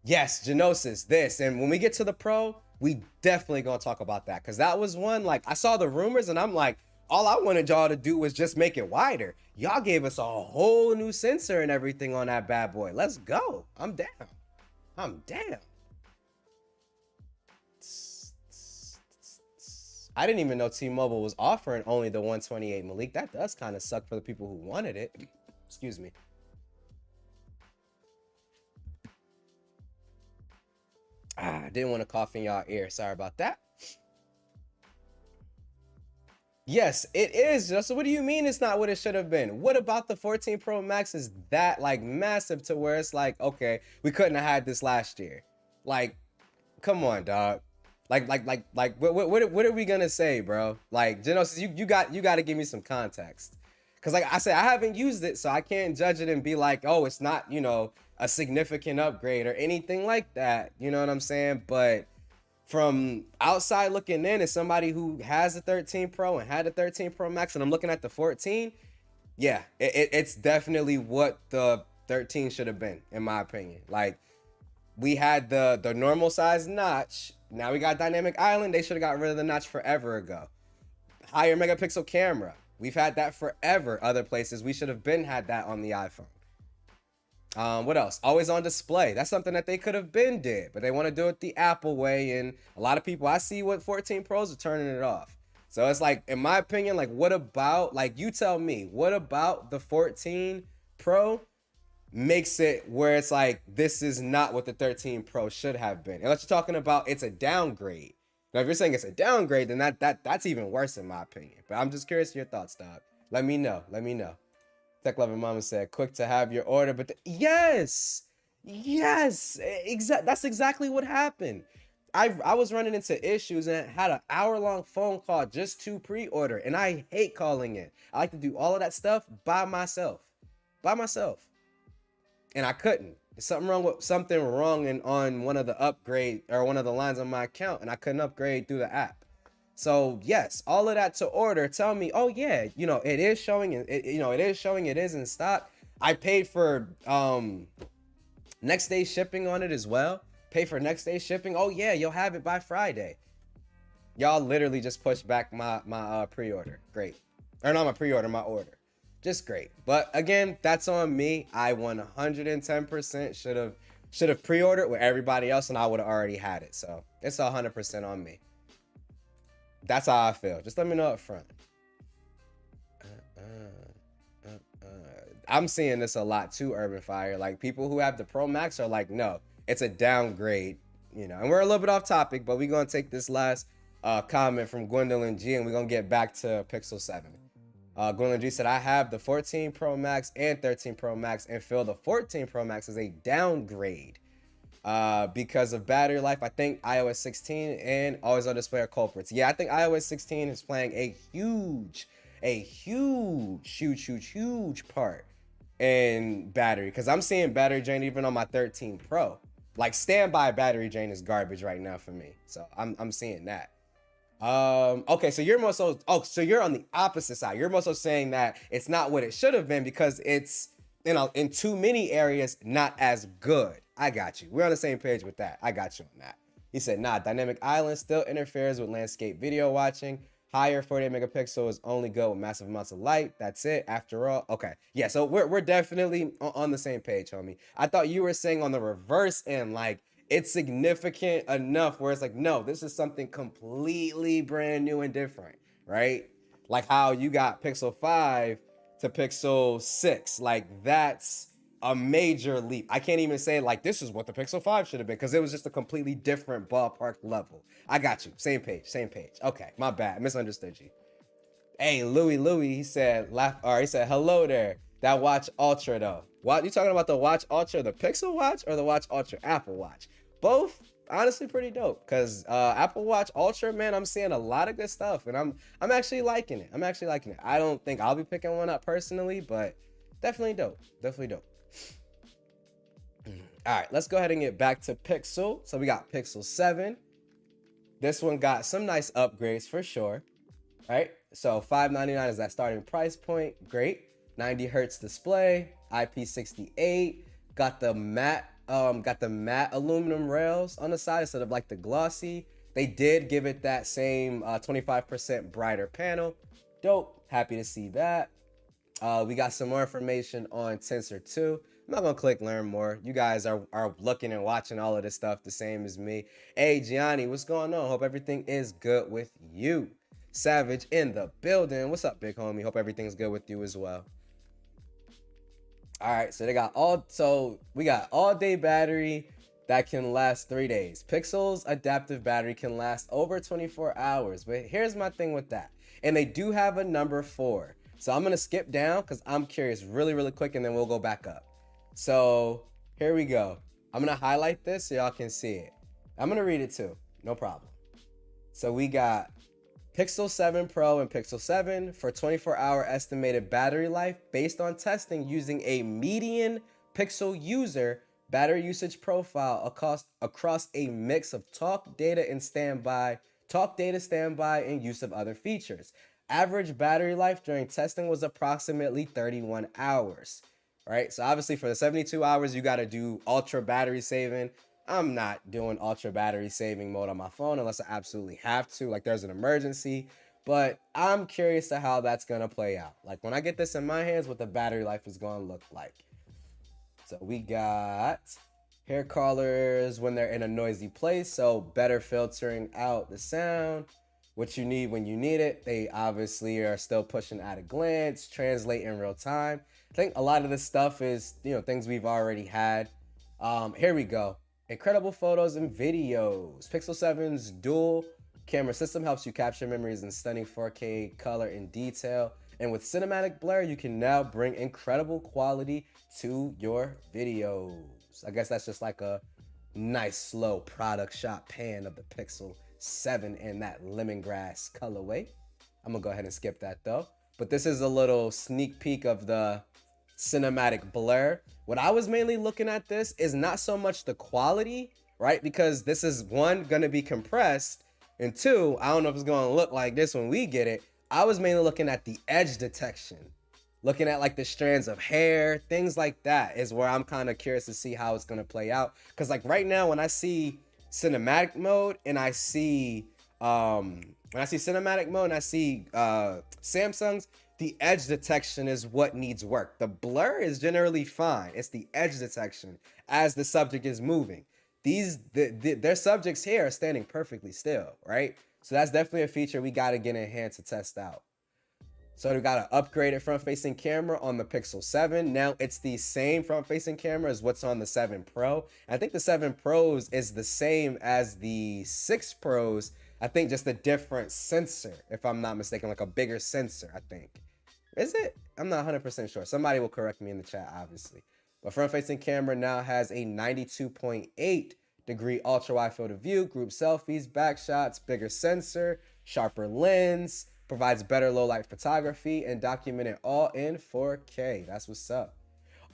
Yes, Genosis, this. And when we get to the Pro, we definitely gonna talk about that. Because that was one, like, I saw the rumors and I'm like, all I wanted y'all to do was just make it wider. Y'all gave us a whole new sensor and everything on that bad boy. Let's go. I'm down. I'm down. I didn't even know T-Mobile was offering only the 128, Malik. That does kind of suck for the people who wanted it. Excuse me. I didn't want to cough in y'all ear. Sorry about that. Yes, it is. So what do you mean it's not what it should have been? What about the 14 Pro Max is that like massive to where it's like, okay, we couldn't have had this last year. Like, come on, dog. What are we gonna say, bro? Like, Genesis, you got to give me some context. Cause like I said, I haven't used it, so I can't judge it and be like, oh, it's not, a significant upgrade or anything like that. You know what I'm saying? But from outside looking in, as somebody who has a 13 Pro and had a 13 Pro Max, and I'm looking at the 14, yeah, it's definitely what the 13 should have been, in my opinion. Like, we had the normal size notch. Now we got dynamic island. They should have got rid of the notch forever ago. Higher megapixel camera. We've had that forever. Other places we should have been had that on the iPhone. What else? Always on display. That's something that they could have been did, but they want to do it the Apple way. And a lot of people I see with 14 Pros are turning it off. So it's like, in my opinion, like, what about, like, you tell me, what about the 14 Pro makes it where it's like, this is not what the 13 Pro should have been? Unless you're talking about it's a downgrade. Now, if you're saying it's a downgrade, then that's even worse in my opinion. But I'm just curious your thoughts, dog. Let me know. Let me know. Tech Loving Mama said, quick to have your order, but yes, that's exactly what happened. I was running into issues and had an hour-long phone call just to pre-order, and I hate calling in. I like to do all of that stuff by myself, and I couldn't. There's something wrong on one of the upgrade or one of the lines on my account, and I couldn't upgrade through the app. So yes, all of that to order. Tell me, oh yeah, it is showing. It is in stock. I paid for next day shipping on it as well. Pay for next day shipping. Oh yeah, you'll have it by Friday. Y'all literally just pushed back my pre-order. Great, or not my pre-order, my order. Just great. But again, that's on me. I 110% should have pre-ordered with everybody else, and I would have already had it. So it's 100% on me. That's how I feel. Just let me know up front. I'm seeing this a lot too, Urban Fire. Like, people who have the Pro Max are like, no, it's a downgrade, And we're a little bit off topic, but we're going to take this last comment from Gwendolyn G, and we're going to get back to Pixel 7. Gwendolyn G said, I have the 14 Pro Max and 13 Pro Max and feel the 14 Pro Max is a downgrade. Because of battery life. I think iOS 16 and always on display are culprits. Yeah, I think iOS 16 is playing a huge part in battery, because I'm seeing battery drain even on my 13 Pro. Like, standby battery drain is garbage right now for me. So I'm seeing that. Okay, so you're more so, so you're on the opposite side. You're more so saying that it's not what it should have been because it's, in too many areas, not as good. I got you. We're on the same page with that. I got you on that. He said, nah, dynamic island still interferes with landscape video watching. Higher 48 megapixel is only good with massive amounts of light. That's it. After all, okay. Yeah, so we're definitely on the same page, homie. I thought you were saying on the reverse end, like, it's significant enough where it's like, no, this is something completely brand new and different, right? Like how you got Pixel 5 to Pixel 6. Like, that's a major leap. I can't even say like this is what the Pixel 5 should have been, because it was just a completely different ballpark level. I got you. Same page. Okay, my bad. Misunderstood you. Hey, Louis, he said, he said, hello there. That Watch Ultra though. What you talking about, the Watch Ultra, the Pixel Watch, or the Watch Ultra Apple Watch? Both honestly pretty dope, because Apple Watch Ultra, man, I'm seeing a lot of good stuff, and I'm actually liking it. I don't think I'll be picking one up personally, but definitely dope. All right, let's go ahead and get back to Pixel. So we got Pixel 7. This one got some nice upgrades for sure, right? So $599 is that starting price point. Great. 90 hertz display, IP68. Got the matte aluminum rails on the side instead of like the glossy. They did give it that same 25% brighter panel. Dope. Happy to see that. We got some more information on Tensor 2. I'm not gonna click learn more. You guys are looking and watching all of this stuff the same as me. Hey Gianni, what's going on? Hope everything is good with you. Savage in the building. What's up, big homie? Hope everything's good with you as well. All right, so we got all day battery that can last 3 days. Pixel's adaptive battery can last over 24 hours. But here's my thing with that. And they do have a number 4. So I'm going to skip down because I'm curious really quick, and then we'll go back up. So here we go. I'm going to highlight this so y'all can see it. I'm going to read it too. No problem. So we got Pixel 7 Pro and Pixel 7 for 24-hour estimated battery life based on testing using a median Pixel user battery usage profile across a mix of talk data, standby, and use of other features. Average battery life during testing was approximately 31 hours. Right? So obviously for the 72 hours, you got to do ultra battery saving. I'm not doing ultra battery saving mode on my phone unless I absolutely have to, like there's an emergency. But I'm curious to how that's going to play out. Like when I get this in my hands, what the battery life is going to look like. So we got hair colors when they're in a noisy place, so better filtering out the sound. What you need when you need it. They obviously are still pushing at a glance, translate in real time. I think a lot of this stuff is, things we've already had. Here we go. Incredible photos and videos. Pixel 7's dual camera system helps you capture memories in stunning 4K color and detail. And with cinematic blur, you can now bring incredible quality to your videos. I guess that's just like a nice slow product shot pan of the Pixel 7 in that lemongrass colorway. I'm gonna go ahead and skip that though. But this is a little sneak peek of the cinematic blur. What I was mainly looking at this is not so much the quality, right? Because this is one, gonna be compressed, and two, I don't know if it's gonna look like this when we get it. I was mainly looking at the edge detection, looking at like the strands of hair, things like that is where I'm kind of curious to see how it's gonna play out. Because like right now, when I see cinematic mode and I see Samsung's, the edge detection is what needs work. The blur is generally fine. It's the edge detection as the subject is moving. Their subjects here are standing perfectly still, right? So that's definitely a feature we got to get in hand to test out. So we got an upgraded front-facing camera on the Pixel 7. Now it's the same front-facing camera as what's on the 7 Pro. I think the 7 Pros is the same as the 6 Pros. I think just a different sensor, if I'm not mistaken, like a bigger sensor, I think. Is it? I'm not 100% sure. Somebody will correct me in the chat, obviously. But front-facing camera now has a 92.8 degree ultra-wide field of view, group selfies, back shots, bigger sensor, sharper lens, provides better low-light photography, and document it all in 4K. That's what's up.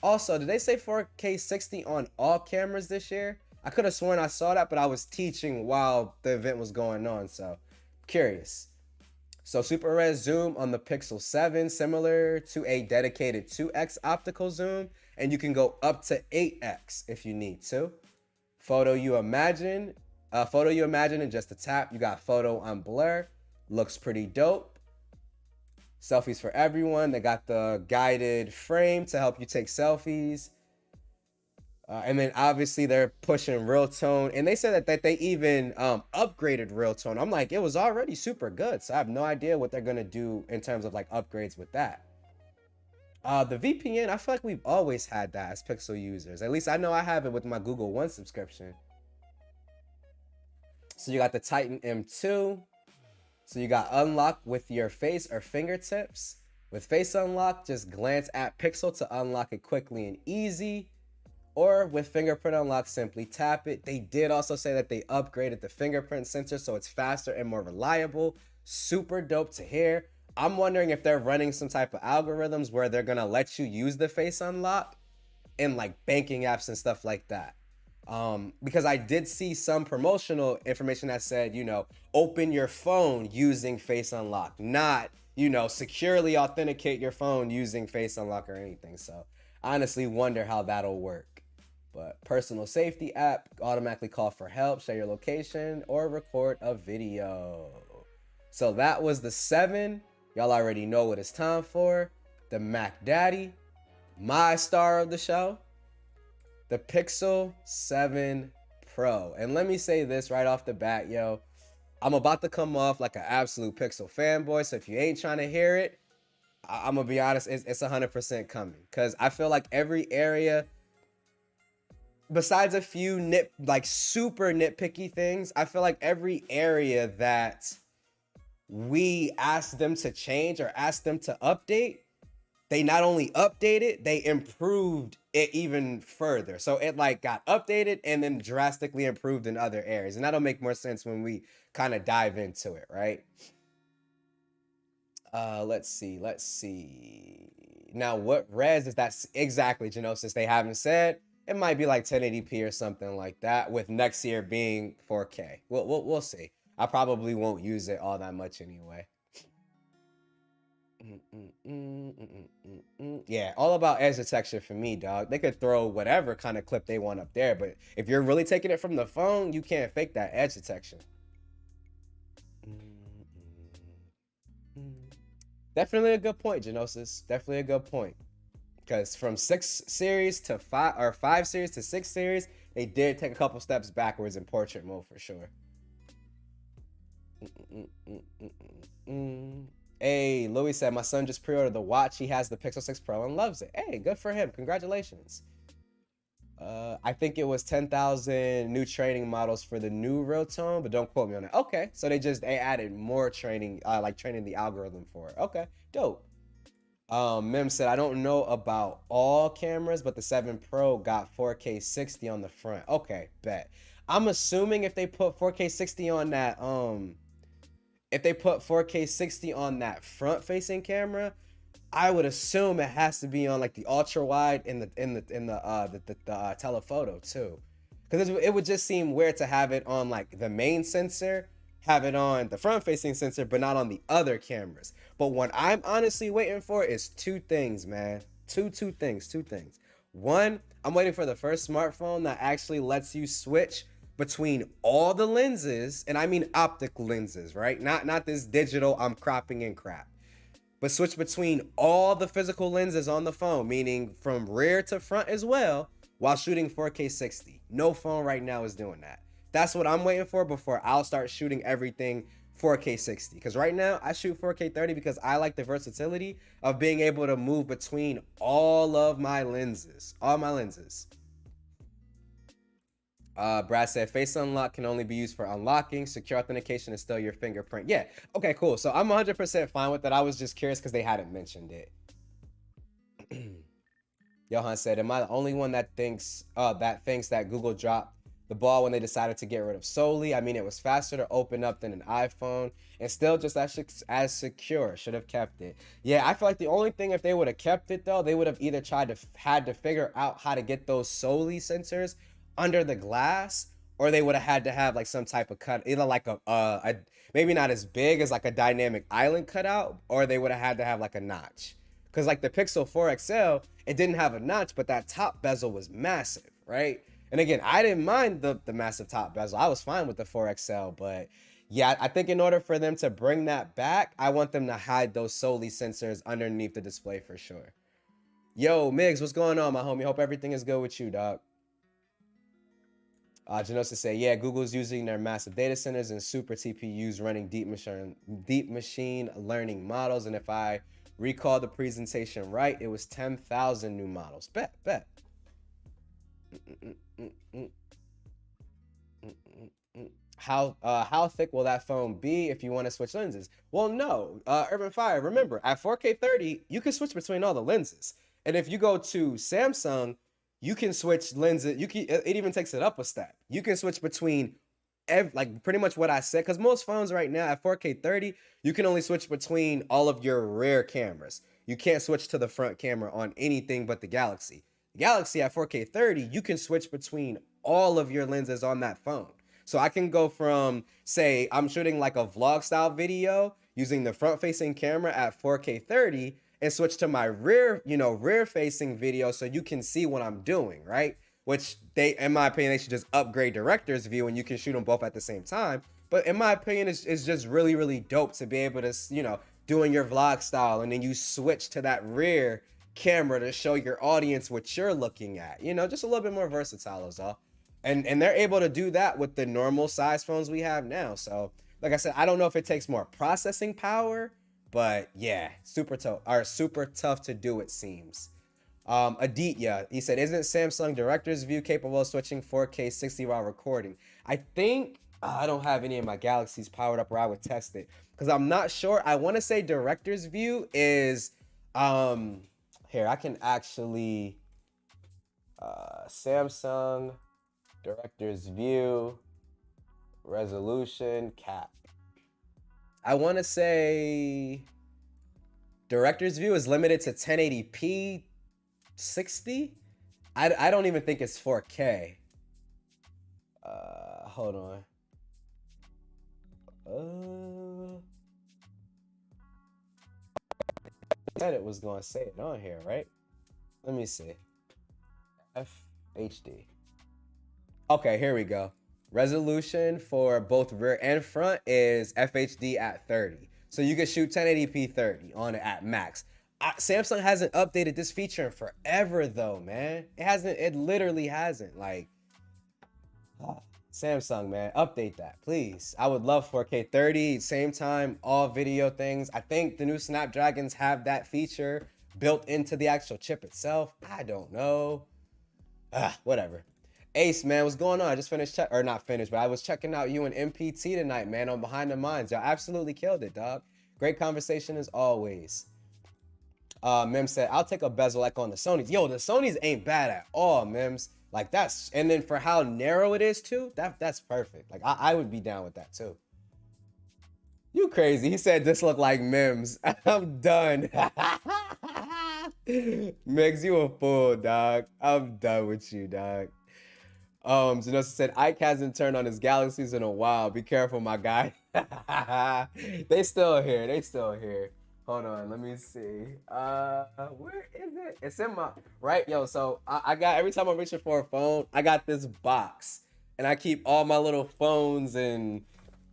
Also, did they say 4K 60 on all cameras this year? I could have sworn I saw that, but I was teaching while the event was going on, so curious. So super res zoom on the Pixel 7, similar to a dedicated 2x optical zoom, and you can go up to 8x if you need to. Photo you imagine in just a tap. You got photo on blur. Looks pretty dope. Selfies for everyone. They got the guided frame to help you take selfies. And then obviously they're pushing real tone, and they said that they even upgraded real tone. I'm like, it was already super good, so I have no idea what they're gonna do in terms of like upgrades with that. The VPN, I feel like we've always had that as Pixel users. At least I know I have it with my Google One subscription. So you got the Titan M2. So you got unlock with your face or fingertips. With face unlock, just glance at Pixel to unlock it quickly and easy. Or with fingerprint unlock, simply tap it. They did also say that they upgraded the fingerprint sensor so it's faster and more reliable. Super dope to hear. I'm wondering if they're running some type of algorithms where they're gonna let you use the face unlock in like banking apps and stuff like that. Because I did see some promotional information that said, open your phone using face unlock, not, securely authenticate your phone using face unlock or anything. So I honestly wonder how that'll work. But personal safety app, automatically call for help, share your location, or record a video. So that was the 7. Y'all already know what it's time for. The Mac Daddy, my star of the show, the Pixel 7 Pro. And let me say this right off the bat, yo. I'm about to come off like an absolute Pixel fanboy, so if you ain't trying to hear it, I'm gonna be honest, it's 100% coming. Because I feel like every area, besides a few like super nitpicky things, I feel like every area that we asked them to change or asked them to update, they not only updated, they improved it even further. So it like got updated and then drastically improved in other areas. And that'll make more sense when we kind of dive into it, right? Let's see. Now, what res is that exactly, Genosis? They haven't said. It might be like 1080p or something like that, with next year being 4K. We'll see. I probably won't use it all that much anyway. Yeah, all about edge detection for me, dog. They could throw whatever kind of clip they want up there, but if you're really taking it from the phone, you can't fake that edge detection. Definitely a good point, Genosis. Definitely a good point. Because from 6 series to 5, or 5 series to 6 series, they did take a couple steps backwards in portrait mode for sure. Hey, Louis said, my son just pre-ordered the watch. He has the Pixel 6 Pro and loves it. Hey, good for him. Congratulations. I think it was 10,000 new training models for the new real tone, but don't quote me on it. Okay, so they added more training, like training the algorithm for it. Okay, dope. Mim said, I don't know about all cameras, but the 7 Pro got 4K 60 on the front. Okay, bet. I'm assuming if they put 4K 60 on that, if they put 4K 60 on that front-facing camera, I would assume it has to be on like the ultra wide in the telephoto too, because it would just seem weird to have it on like the main sensor, have it on the front facing sensor, but not on the other cameras. But what I'm honestly waiting for is two things, man. Two things. One, I'm waiting for the first smartphone that actually lets you switch between all the lenses, and I mean optic lenses, right? Not this digital I'm cropping and crap. But switch between all the physical lenses on the phone, meaning from rear to front as well, while shooting 4K 60. No phone right now is doing that. That's what I'm waiting for before I'll start shooting everything 4K 60. Because right now, I shoot 4K 30 because I like the versatility of being able to move between all of my lenses. All my lenses. Brad said, face unlock can only be used for unlocking. Secure authentication is still your fingerprint. Yeah, okay, cool. So I'm 100% fine with that. I was just curious because they hadn't mentioned it. Johan said, am I the only one that thinks that Google dropped the ball when they decided to get rid of Soli? I mean, it was faster to open up than an iPhone and still just as secure. Should have kept it. Yeah, I feel like the only thing, if they would have kept it though, they would have either had to figure out how to get those Soli sensors under the glass, or they would have had to have like some type of cut, either like a maybe not as big as like a dynamic island cutout, or they would have had to have like a notch. Because like the Pixel 4 XL, it didn't have a notch, but that top bezel was massive, right? And again, I didn't mind the massive top bezel. I was fine with the 4 XL, but yeah, I think in order for them to bring that back, I want them to hide those Soli sensors underneath the display for sure. Yo, Migs, what's going on, my homie? Hope everything is good with you, dog. Genosis say, yeah, Google's using their massive data centers and super TPUs running deep machine learning models. And if I recall the presentation right, it was 10,000 new models. Bet. How thick will that phone be if you want to switch lenses? Well, no, Urban Fire, remember, at 4K 30, you can switch between all the lenses. And if you go to Samsung, you can switch lenses. It even takes it up a step. You can switch between like pretty much what I said, because most phones right now at 4K 30, you can only switch between all of your rear cameras. You can't switch to the front camera on anything but the Galaxy. The Galaxy at 4K 30, you can switch between all of your lenses on that phone. So I can go from, say, I'm shooting like a vlog style video using the front facing camera at 4K 30, and switch to my rear facing video so you can see what I'm doing, right? Which in my opinion, they should just upgrade director's view and you can shoot them both at the same time. But in my opinion, it's just really, really dope to be able to, doing your vlog style and then you switch to that rear camera to show your audience what you're looking at. Just a little bit more versatile is all. And they're able to do that with the normal size phones we have now. So Like I said, I don't know if it takes more processing power, but yeah, super tough to do, it seems. Aditya, he said, isn't Samsung Director's View capable of switching 4K 60 while recording? I think I don't have any of my Galaxies powered up where I would test it because I'm not sure. I want to say Director's View is here. I can actually Samsung Director's View resolution cap. I want to say Director's View is limited to 1080p 60. I don't even think it's 4K. Hold on. I said it was going to say it on here, right? Let me see. FHD. Okay, here we go. Resolution for both rear and front is FHD at 30. So you can shoot 1080p 30 on it at max. Samsung hasn't updated this feature in forever though, man. It literally hasn't. Like, Samsung, man, update that, please. I would love 4K 30, same time, all video things. I think the new Snapdragons have that feature built into the actual chip itself. I don't know. Whatever. Ace, man, what's going on? I just finished, or not finished, but I was checking out you and MPT tonight, man, on Behind the Minds. Y'all absolutely killed it, dog. Great conversation as always. Mims said, I'll take a bezel like on the Sonys. Yo, the Sonys ain't bad at all, Mims. Like that's, and then for how narrow it is too, that's perfect. Like I would be down with that too. You crazy. He said this look like Mims. I'm done. Migs, you a fool, dog. I'm done with you, dog. Zenosa said, Ike hasn't turned on his Galaxies in a while. Be careful, my guy. They still here. They still here. Hold on, let me see. Where is it? It's in my right, yo. So I got, every time I'm reaching for a phone, I got this box, and I keep all my little phones and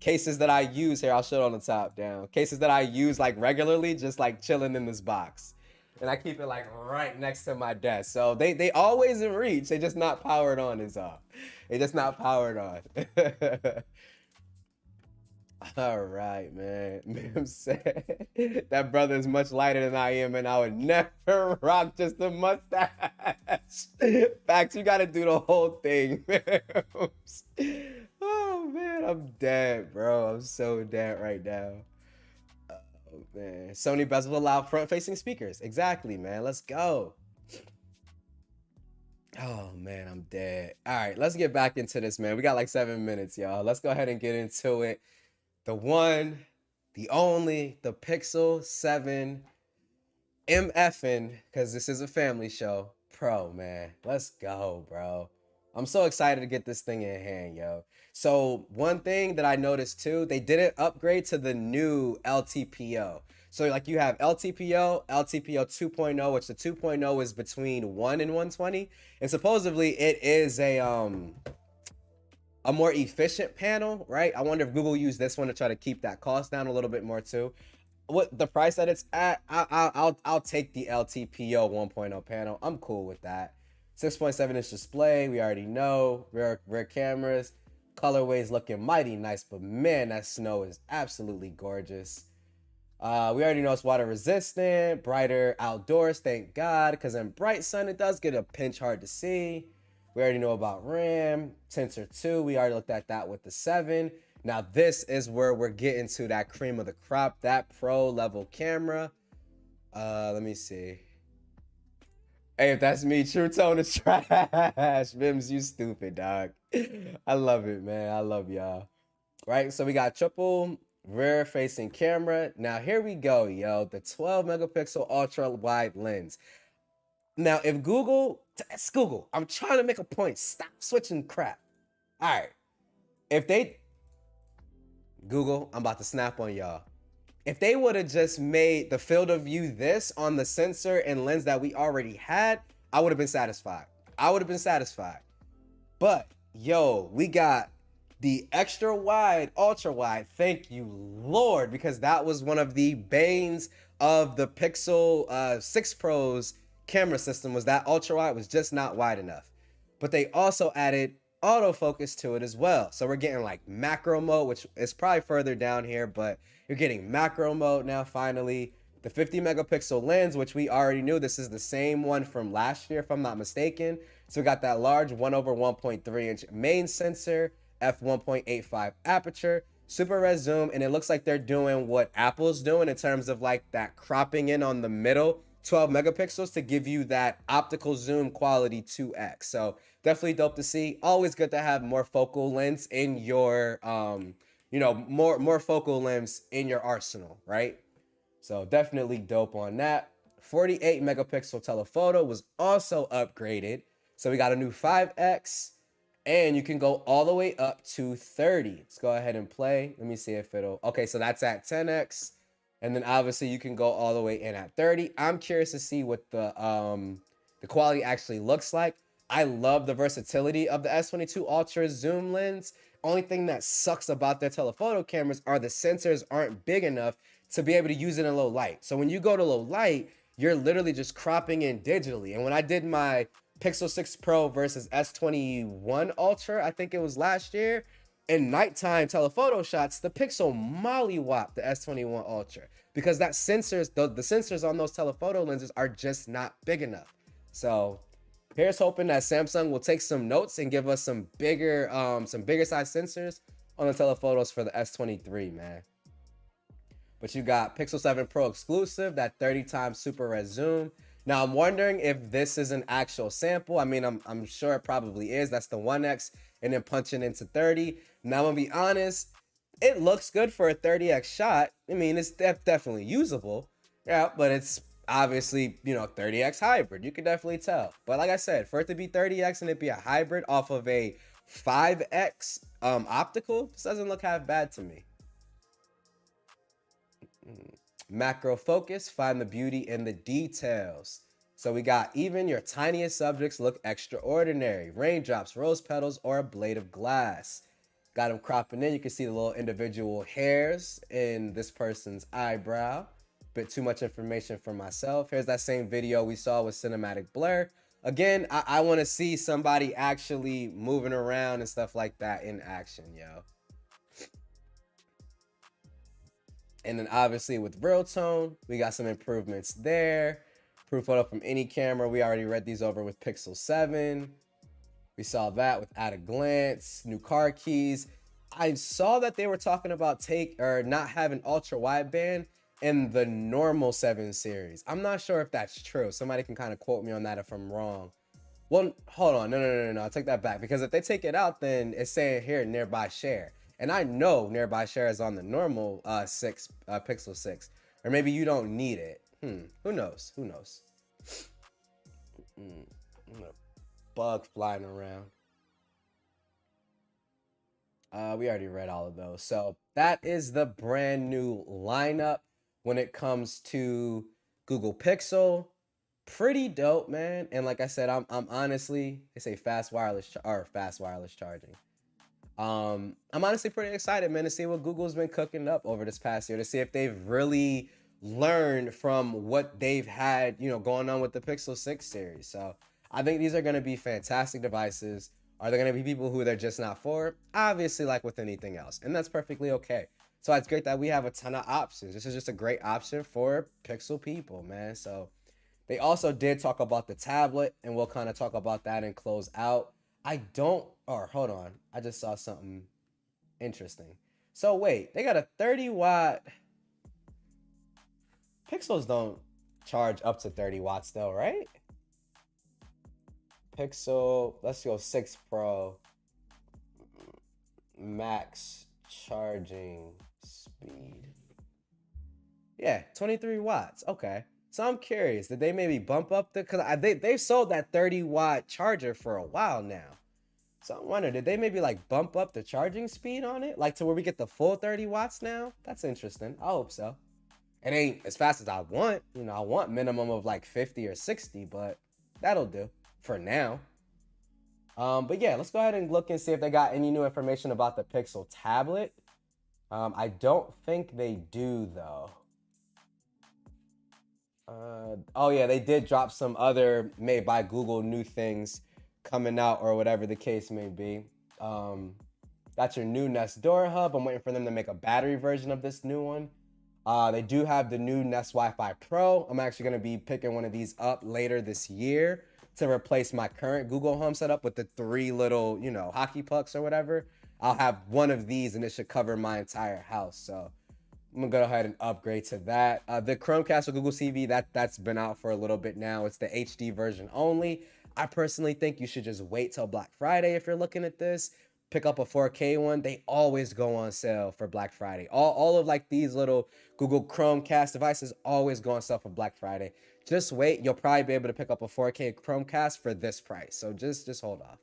cases that I use here. I'll show it on the top down. Cases that I use like regularly, just like chilling in this box, and I keep it like right next to my desk. So they always in reach. They just not powered on. Is all. They just not powered on. All right, man. Mim said that brother is much lighter than I am, and I would never rock just a mustache. Facts, you got to do the whole thing, Mims. Oh man, I'm dead, bro. I'm so dead right now. Oh man, Sony bezel allow front-facing speakers. Exactly, man. Let's go. Oh man, I'm dead. All right, let's get back into this, man. We got like 7 minutes, y'all. Let's go ahead and get into it. The one, the only, the Pixel 7 MFN, because this is a family show. Pro, man. Let's go, bro. I'm so excited to get this thing in hand, yo. So one thing that I noticed too, they didn't upgrade to the new LTPO. So like you have LTPO 2.0, which the 2.0 is between 1 and 120. And supposedly it is a more efficient panel, right? I wonder if Google used this one to try to keep that cost down a little bit more too. What the price that it's at, I'll take the LTPO 1.0 panel. I'm cool with that. 6.7-inch display, we already know. Rear cameras, colorways looking mighty nice, but man, that snow is absolutely gorgeous. We already know it's water resistant, brighter outdoors, thank God, because in bright sun it does get a pinch hard to see. We already know about RAM, Tensor 2. We already looked at that with the 7. Now this is where we're getting to that cream of the crop, that pro level camera. Let me see. Hey, if that's me, True Tone is trash. Mims, you stupid, dog. I love it, man. I love y'all. Right, so we got triple rear facing camera. Now here we go, yo. The 12 megapixel ultra wide lens. Now, if Google, it's Google. I'm trying to make a point. Stop switching crap. All right. If they, Google, I'm about to snap on y'all. If they would have just made the field of view this on the sensor and lens that we already had, I would have been satisfied. I would have been satisfied. But, yo, we got the extra wide, ultra wide. Thank you, Lord, because that was one of the banes of the Pixel 6 Pro's camera system, was that ultra wide was just not wide enough. But they also added autofocus to it as well. So we're getting like macro mode, which is probably further down here, but you're getting macro mode now finally. The 50 megapixel lens, which we already knew, this is the same one from last year, if I'm not mistaken. So we got that large 1/1.3 inch main sensor, f1.85 aperture, super res zoom, and it looks like they're doing what Apple's doing in terms of like that cropping in on the middle 12 megapixels to give you that optical zoom quality 2x. So definitely dope to see. Always good to have more focal lengths in your more focal lengths in your arsenal, right? So definitely dope on that. 48 megapixel telephoto was also upgraded. So we got a new 5x, and you can go all the way up to 30. Let's go ahead and play. Let me see if it'll, okay, so that's at 10x. And then obviously you can go all the way in at 30. I'm curious to see what the quality actually looks like. I love the versatility of the S22 Ultra zoom lens. Only thing that sucks about their telephoto cameras are the sensors aren't big enough to be able to use it in low light. So when you go to low light, you're literally just cropping in digitally. And when I did my Pixel 6 Pro versus S21 Ultra, I think it was last year, in nighttime telephoto shots, the Pixel mollywopped the S21 Ultra because that sensors, the sensors on those telephoto lenses are just not big enough. So here's hoping that Samsung will take some notes and give us some bigger size sensors on the telephotos for the S23, man. But you got Pixel 7 Pro exclusive, that 30 times super res zoom. Now I'm wondering if this is an actual sample. I mean, I'm sure it probably is. That's the 1x and then punching into 30. Now I'm gonna be honest, it looks good for a 30x shot. I mean, it's definitely usable. Yeah, but it's obviously, 30x hybrid. You can definitely tell. But like I said, for it to be 30x and it be a hybrid off of a 5x optical, this doesn't look half bad to me. Macro focus, find the beauty in the details. So we got even your tiniest subjects look extraordinary. Raindrops, rose petals, or a blade of glass. Got them cropping in. You can see the little individual hairs in this person's eyebrow. Bit too much information for myself. Here's that same video we saw with cinematic blur. Again, I want to see somebody actually moving around and stuff like that in action, yo. And then obviously with real tone, we got some improvements there. Proof photo from any camera. We already read these over with Pixel 7. We saw that with at a glance, new car keys. I saw that they were talking about not having ultra wideband in the normal 7 series. I'm not sure if that's true. Somebody can kind of quote me on that if I'm wrong. Well, hold on. No. I'll take that back, because if they take it out, then it's saying here nearby share. And I know nearby share is on the normal Pixel 6. Or maybe you don't need it. Who knows? Bug flying around. We already read all of those. So that is the brand new lineup when it comes to Google Pixel. Pretty dope, man. And like I said, I'm honestly, they say fast wireless charging. I'm honestly pretty excited, man, to see what Google's been cooking up over this past year, to see if they've really learned from what they've had, going on with the Pixel 6 series. So I think these are going to be fantastic devices. Are there going to be people who they're just not for? Obviously, like with anything else, and that's perfectly okay. So it's great that we have a ton of options. This is just a great option for Pixel people, man. So they also did talk about the tablet, and we'll kind of talk about that and close out. Hold on. I just saw something interesting. So wait, they got a 30-watt. Pixels don't charge up to 30 watts though, right? Pixel, let's go 6 Pro. Max charging speed. Yeah, 23 watts. Okay. So I'm curious, did they maybe bump up because they've sold that 30-watt charger for a while now. So I'm wondering, did they maybe like bump up the charging speed on it? Like to where we get the full 30 watts now? That's interesting. I hope so. It ain't as fast as I want. I want minimum of like 50 or 60, but that'll do for now. But yeah, let's go ahead and look and see if they got any new information about the Pixel tablet. I don't think they do though. Oh yeah, they did drop some other made by Google new things coming out or whatever the case may be. Got your new Nest Door Hub. I'm waiting for them to make a battery version of this new one. They do have the new Nest Wi-Fi Pro. I'm actually going to be picking one of these up later this year to replace my current Google Home setup with the 3 little, hockey pucks or whatever. I'll have one of these and it should cover my entire house. So I'm gonna go ahead and upgrade to that. The Chromecast with Google TV, that's been out for a little bit now. It's the HD version only. I personally think you should just wait till Black Friday if you're looking at this. Pick up a 4K one. They always go on sale for Black Friday. All of like these little Google Chromecast devices always go on sale for Black Friday. Just wait. You'll probably be able to pick up a 4K Chromecast for this price. So just hold off.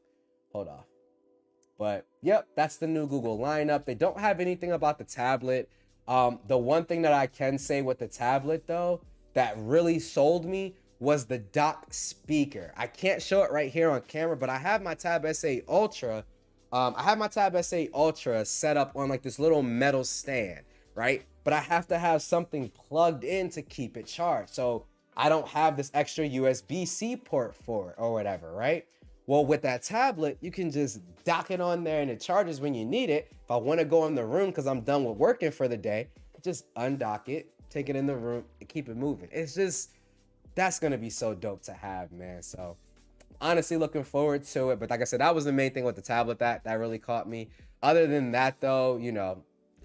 Hold off. But yep, that's the new Google lineup. They don't have anything about the tablet. The one thing that I can say with the tablet though, that really sold me was the dock speaker. I can't show it right here on camera, but I have my Tab S8 Ultra. I have my Tab S8 Ultra set up on like this little metal stand, right? But I have to have something plugged in to keep it charged. So I don't have this extra USB-C port for it or whatever, right? Well, with that tablet, you can just dock it on there and it charges when you need it. If I want to go in the room because I'm done with working for the day, just undock it, take it in the room, and keep it moving. It's just, that's going to be so dope to have, man. So honestly looking forward to it. But like I said, that was the main thing with the tablet that really caught me. Other than that, though,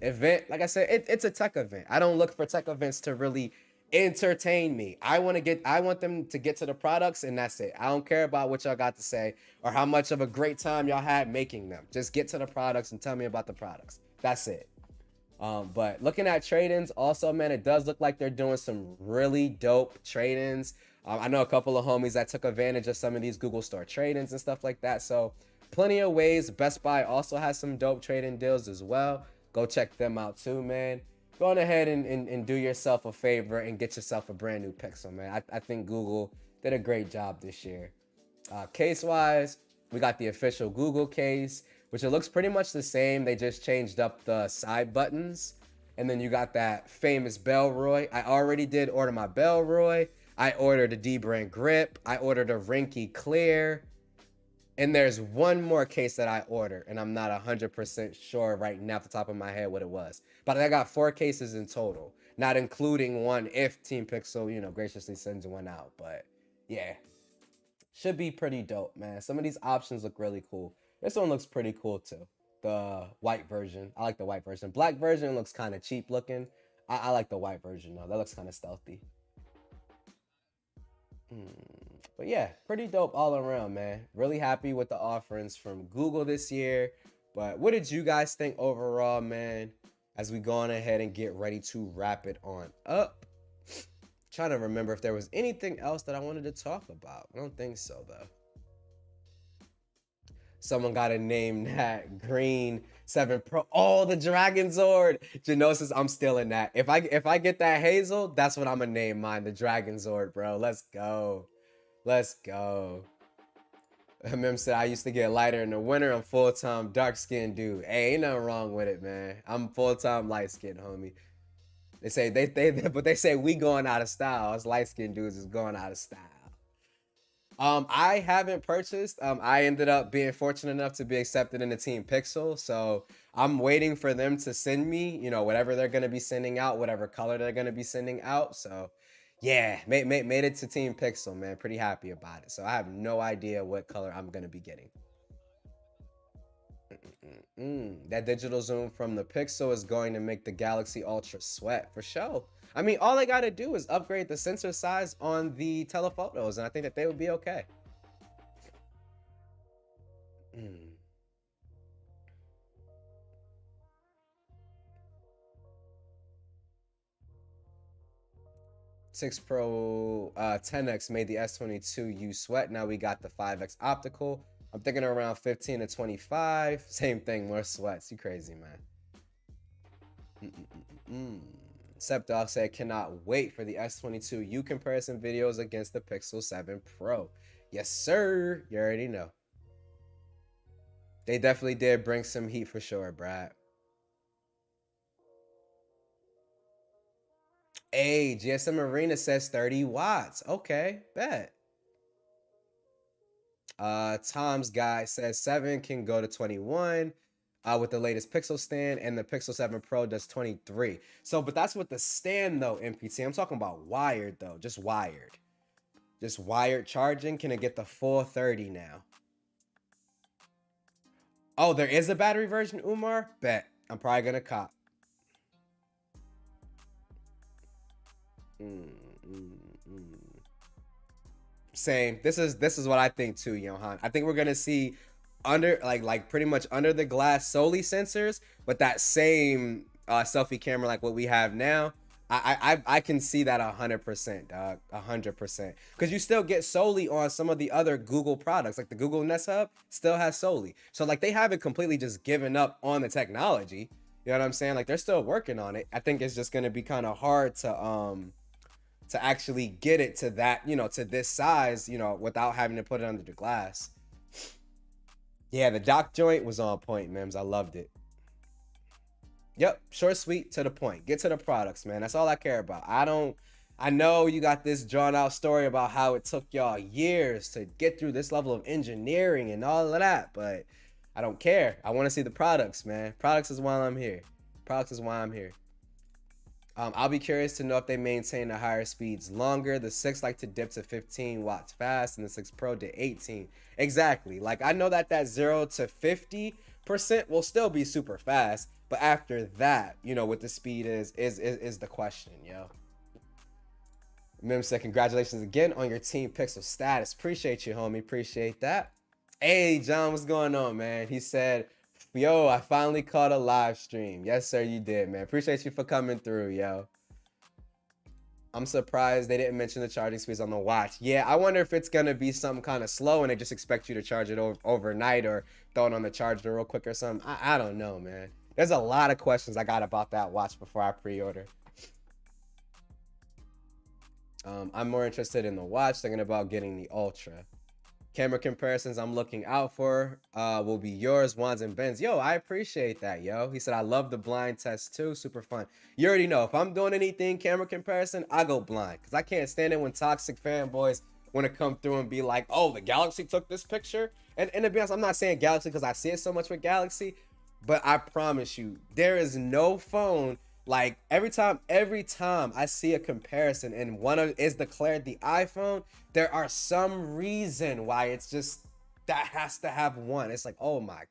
event, like I said, it's a tech event. I don't look for tech events to really entertain me. I want them to get to the products and that's it. I don't care about what y'all got to say or how much of a great time y'all had making them. Just get to the products and tell me about the products. That's it. But looking at trade-ins also, man, it does look like they're doing some really dope trade-ins. I know a couple of homies that took advantage of some of these Google Store trade-ins and stuff like that. So plenty of ways. Best Buy also has some dope trade-in deals as well. Go check them out too, man. Go on ahead and do yourself a favor and get yourself a brand new Pixel, man. I think Google did a great job this year. Case-wise, we got the official Google case, which it looks pretty much the same. They just changed up the side buttons. And then you got that famous Bellroy. I already did order my Bellroy. I ordered a D-brand grip. I ordered a Rinky Clear. And there's one more case that I ordered, and I'm not 100% sure right now off the top of my head what it was. But I got 4 cases in total, not including one if Team Pixel, graciously sends one out. But yeah, should be pretty dope, man. Some of these options look really cool. This one looks pretty cool too. The white version. I like the white version. Black version looks kind of cheap looking. I like the white version though. That looks kind of stealthy. But yeah, pretty dope all around, man. Really happy with the offerings from Google this year. But what did you guys think overall, man, as we go on ahead and get ready to wrap it on up? Trying to remember if there was anything else that I wanted to talk about. I don't think so, though. Someone got to name that Green 7 Pro. Oh, the Dragon Zord. Genosis, I'm stealing that. If I get that Hazel, that's what I'm going to name mine. The Dragon Zord, bro. Let's go. Let's go. Mem said, I used to get lighter in the winter. I'm full-time dark-skinned dude. Hey, ain't nothing wrong with it, man. I'm full-time light-skinned, homie. They say, but they say we going out of style. Us light-skinned dudes is going out of style. I haven't purchased. I ended up being fortunate enough to be accepted in the Team Pixel. So I'm waiting for them to send me, whatever they're going to be sending out, whatever color they're going to be sending out. So yeah, made it to Team Pixel, man. Pretty happy about it. So I have no idea what color I'm going to be getting. That digital zoom from the Pixel is going to make the Galaxy Ultra sweat for sure. I mean, all they got to do is upgrade the sensor size on the telephotos, and I think that they would be okay. 6 Pro 10X made the S22U sweat. Now we got the 5X optical. I'm thinking around 15 to 25. Same thing, more sweats. You crazy, man. Sepdog said, cannot wait for the S22U comparison videos against the Pixel 7 Pro. Yes, sir. You already know. They definitely did bring some heat for sure, Brad. Hey, GSM Arena says 30 watts. Okay, bet. Tom's guy says 7 can go to 21 with the latest Pixel stand, and the Pixel 7 Pro does 23. So, but that's with the stand though, MPT. I'm talking about wired though, just wired. Just wired charging. Can it get the full 30 now? Oh, there is a battery version, Umar? Bet. I'm probably gonna cop. Same. This is what I think too, Johan. I think we're gonna see under like pretty much under the glass solely sensors, but that same selfie camera like what we have now. I can see that 100%, dog, 100%. Because you still get solely on some of the other Google products, like the Google Nest Hub still has solely. So like they haven't completely just given up on the technology. You know what I'm saying? Like they're still working on it. I think it's just gonna be kind of hard to actually get it to that, you know, to this size, you know, without having to put it under the glass. Yeah, the dock joint was on point, Mims. I loved it. Yep, short, sweet, to the point. Get to the products, man. That's all I care about. I know you got this drawn out story about how it took y'all years to get through this level of engineering and all of that, but I don't care. I want to see the products, man. Products is why I'm here. Products is why I'm here. I'll be curious to know if they maintain the higher speeds longer. The 6 like to dip to 15 watts fast, and the 6 Pro to 18. Exactly. Like I know that 0 to 50% will still be super fast, but after that, you know, what the speed is the question, yo. Mim said, congratulations again on your Team Pixel status. Appreciate you, homie. Appreciate that. Hey, John, what's going on, man? He said, yo, I finally caught a live stream. Yes, sir, you did, man. Appreciate you for coming through, yo. I'm surprised they didn't mention the charging speeds on the watch. Yeah, I wonder if it's going to be something kind of slow and they just expect you to charge it overnight or throw it on the charger real quick or something. I don't know, man. There's a lot of questions I got about that watch before I pre-order. I'm more interested in the watch, thinking about getting the Ultra. Camera comparisons I'm looking out for will be yours, Juan's, and Ben's. Yo, I appreciate that, yo. He said, I love the blind test too. Super fun. You already know, if I'm doing anything camera comparison, I go blind. Because I can't stand it when toxic fanboys want to come through and be like, oh, the Galaxy took this picture. And to be honest, I'm not saying Galaxy because I see it so much with Galaxy. But I promise you, there is no phone, like every time I see a comparison and one is declared the iPhone, there are some reason why it's just that has to have one. It's like, oh my,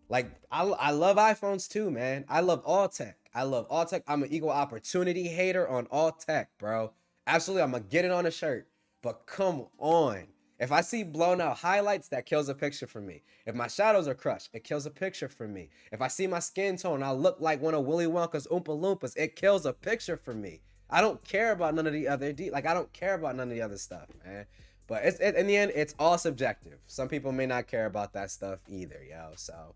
like I love iPhones too, man. I love all tech. I'm an equal opportunity hater on all tech, bro. Absolutely, I'm gonna get it on a shirt. But come on. If I see blown out highlights, that kills a picture for me. If my shadows are crushed, it kills a picture for me. If I see my skin tone, I look like one of Willy Wonka's Oompa Loompas, it kills a picture for me. I don't care about none of the other I don't care about none of the other stuff, man. But in the end, it's all subjective. Some people may not care about that stuff either, yo. So,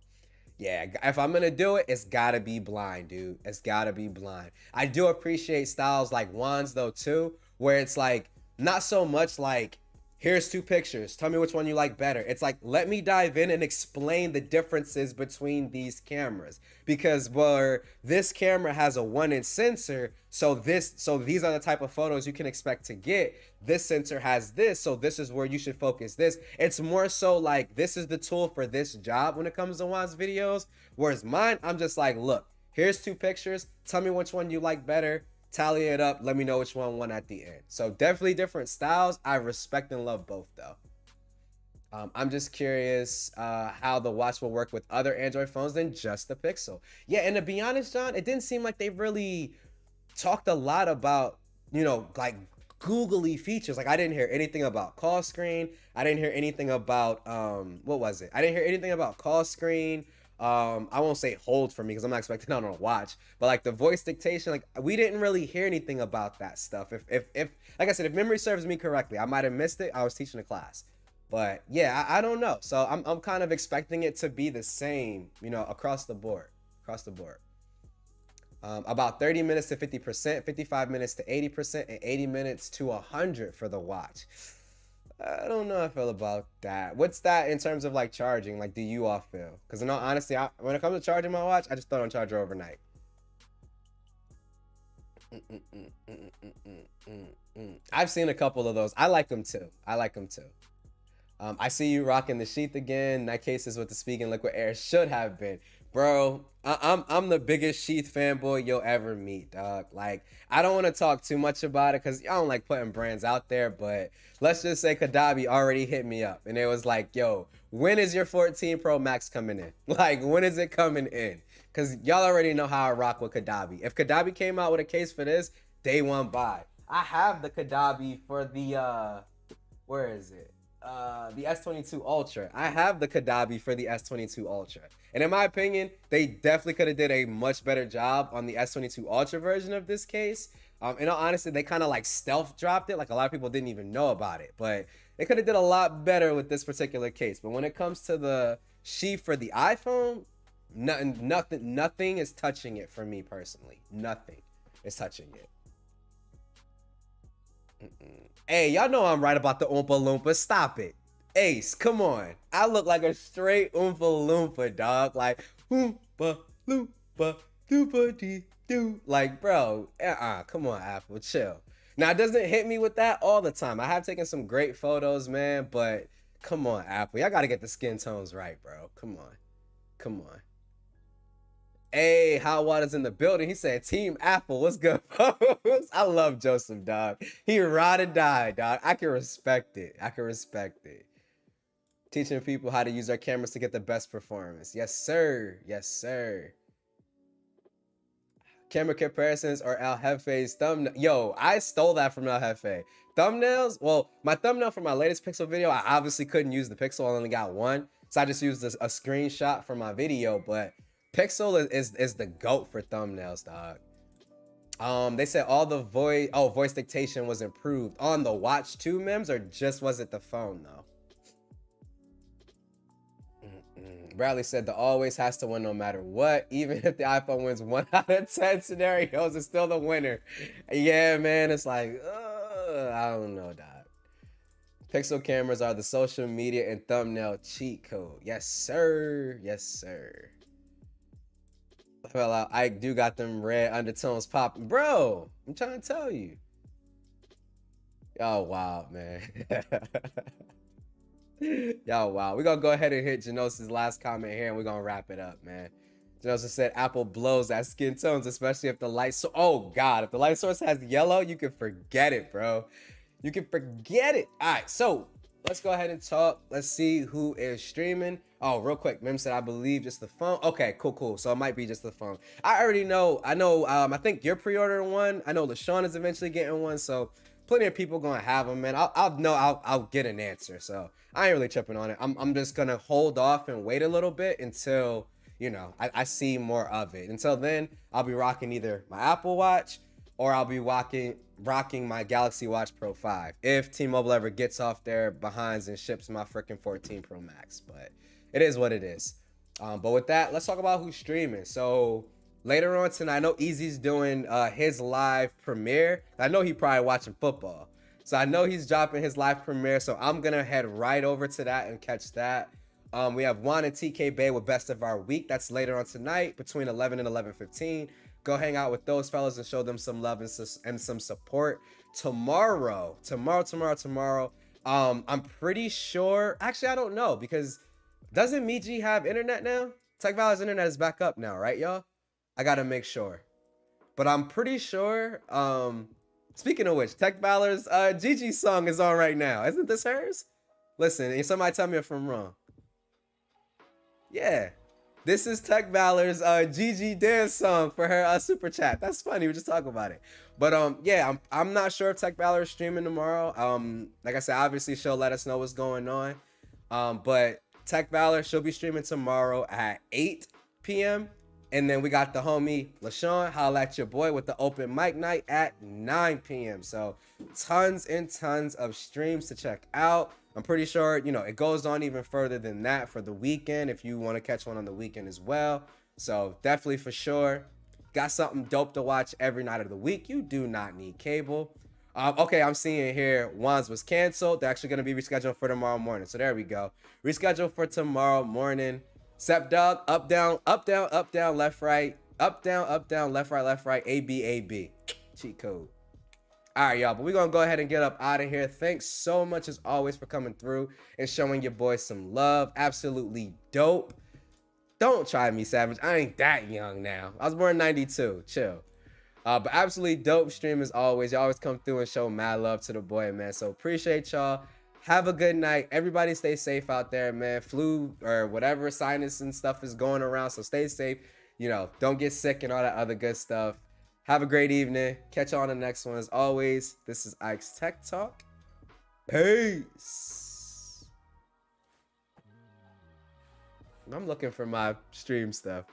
yeah, if I'm gonna do it, it's gotta be blind, dude. It's gotta be blind. I do appreciate styles like Juan's though too, where it's like not so much like, here's 2 pictures, tell me which one you like better. It's like, let me dive in and explain the differences between these cameras. Because where this camera has a 1-inch sensor, so these are the type of photos you can expect to get. This sensor has this, so this is where you should focus this. It's more so like, this is the tool for this job when it comes to Juan's videos. Whereas mine, I'm just like, look, here's 2 pictures, tell me which one you like better. Tally it up, let me know which one won at the end. So definitely different styles. I respect and love both though. I'm just curious how the watch will work with other Android phones than just the Pixel. Yeah, and to be honest, John, it didn't seem like they really talked a lot about, you know, like googly features. Like I didn't hear anything about call screen. I didn't hear anything about what was it? I didn't hear anything about call screen. I won't say hold for me because I'm not expecting that on a watch, but like the voice dictation, like we didn't really hear anything about that stuff. If like I said, if memory serves me correctly, I might have missed it. I was teaching a class, but yeah, I don't know. So I'm kind of expecting it to be the same, you know, across the board. About 30 minutes to 50%, 55 minutes to 80%, and 80 minutes to 100 for the watch. I don't know how I feel about that. What's that in terms of like charging? Like, do you all feel? Because in all honesty, when it comes to charging my watch, I just throw it on charger overnight. I've seen a couple of those. I like them too. I see you rocking the sheath again. That case is what the Speaking Liquid Air should have been. Bro, I'm the biggest sheath fanboy you'll ever meet, dog. Like, I don't want to talk too much about it because I don't like putting brands out there, but let's just say Kadabi already hit me up and it was like, yo, when is your 14 Pro Max coming in? Like, when is it coming in? Because y'all already know how I rock with Kadabi. If Kadabi came out with a case for this, day one buy. I have the Kadabi for the where is it? The S22 Ultra. I have the Kadabi for the S22 Ultra. And in my opinion, they definitely could have did a much better job on the S22 Ultra version of this case. In all honesty, they kind of like stealth dropped it. Like a lot of people didn't even know about it. But they could have did a lot better with this particular case. But when it comes to the sheath for the iPhone, nothing is touching it for me personally. Nothing is touching it. Hey, y'all know I'm right about the Oompa Loompa. Stop it. Ace, come on. I look like a straight Oompa Loompa, dog. Like, Oompa Loompa, doopa-dee-doo. Like, bro, come on, Apple, chill. Now, it doesn't hit me with that all the time. I have taken some great photos, man, but come on, Apple. Y'all got to get the skin tones right, bro. Come on. Come on. Hey, Hot Water's in the building. He said, Team Apple, what's good, folks? I love Joseph, dog. He ride or die, dog. I can respect it. I can respect it. Teaching people how to use their cameras to get the best performance. Yes, sir. Yes, sir. Camera comparisons or El Jefe's thumbnail. Yo, I stole that from El Jefe. Thumbnails? Well, my thumbnail for my latest Pixel video, I obviously couldn't use the Pixel. I only got one. So I just used a screenshot for my video, but Pixel is the GOAT for thumbnails, dog. They said all the voice dictation was improved on the Watch 2 mems, or just was it the phone though? Bradley said the always has to win no matter what. Even if the iPhone wins 1 out of 10 scenarios, it's still the winner. Yeah, man, it's like, I don't know, dog. Pixel cameras are the social media and thumbnail cheat code. Yes, sir. Yes, sir. Fell out. I do got them red undertones popping. Bro, I'm trying to tell you. Y'all wild, man. Y'all wild. We're going to go ahead and hit Genosis' last comment here, and we're going to wrap it up, man. Genosis said Apple blows at skin tones, especially if the light source... Oh, God. If the light source has yellow, you can forget it, bro. You can forget it. All right, so let's go ahead and talk. Let's see who is streaming. Oh, real quick. Mem said, I believe just the phone. Okay, cool. So it might be just the phone. I already know. I know. I think you're pre-ordering one. I know LaShawn is eventually getting one. So plenty of people going to have them, man. I'll get an answer. So I ain't really tripping on it. I'm just going to hold off and wait a little bit until, you know, I see more of it. Until then, I'll be rocking either my Apple Watch or I'll be rocking my Galaxy Watch Pro 5 if T-Mobile ever gets off their behinds and ships my freaking 14 Pro Max. But it is what it is. But with that, let's talk about who's streaming. So later on tonight, I know Easy's doing his live premiere. I know he probably watching football. So I know he's dropping his live premiere. So I'm going to head right over to that and catch that. We have Juan and TK Bay with Best of Our Week. That's later on tonight between 11 and 11:15. Go hang out with those fellas and show them some love and some support. Tomorrow, I'm pretty sure, actually, I don't know, because doesn't Miji have internet now? Tech Valor's internet is back up now, right, y'all? I gotta make sure. But I'm pretty sure, speaking of which, Tech Valor's Gigi song is on right now. Isn't this hers? Listen, somebody tell me if I'm wrong. Yeah. This is Tech Valor's Gigi dance song for her super chat. That's funny. We just talk about it. But yeah, I'm not sure if Tech Valor is streaming tomorrow. Like I said, obviously she'll let us know what's going on. But Tech Valor, she'll be streaming tomorrow at 8 p.m. And then we got the homie LaShawn, holla at your boy, with the open mic night at 9 p.m. So tons and tons of streams to check out. I'm pretty sure, you know, it goes on even further than that for the weekend if you want to catch one on the weekend as well. So definitely for sure. Got something dope to watch every night of the week. You do not need cable. Okay, I'm seeing here Juan's was canceled. They're actually going to be rescheduled for tomorrow morning. So there we go. Rescheduled for tomorrow morning. Sep Dog, up, down, left, right. Up, down, left, right. A, B, A, B. Cheat code. All right, y'all, but we're going to go ahead and get up out of here. Thanks so much, as always, for coming through and showing your boys some love. Absolutely dope. Don't try me, Savage. I ain't that young now. I was born in 92. Chill. But absolutely dope stream as always. You always come through and show mad love to the boy, man. So appreciate y'all. Have a good night. Everybody stay safe out there, man. Flu or whatever sinus and stuff is going around. So stay safe. You know, don't get sick and all that other good stuff. Have a great evening. Catch you on the next one. As always, this is Ike's Tech Talk. Peace. I'm looking for my stream stuff.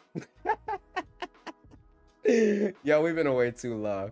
Yo, we've been away too long.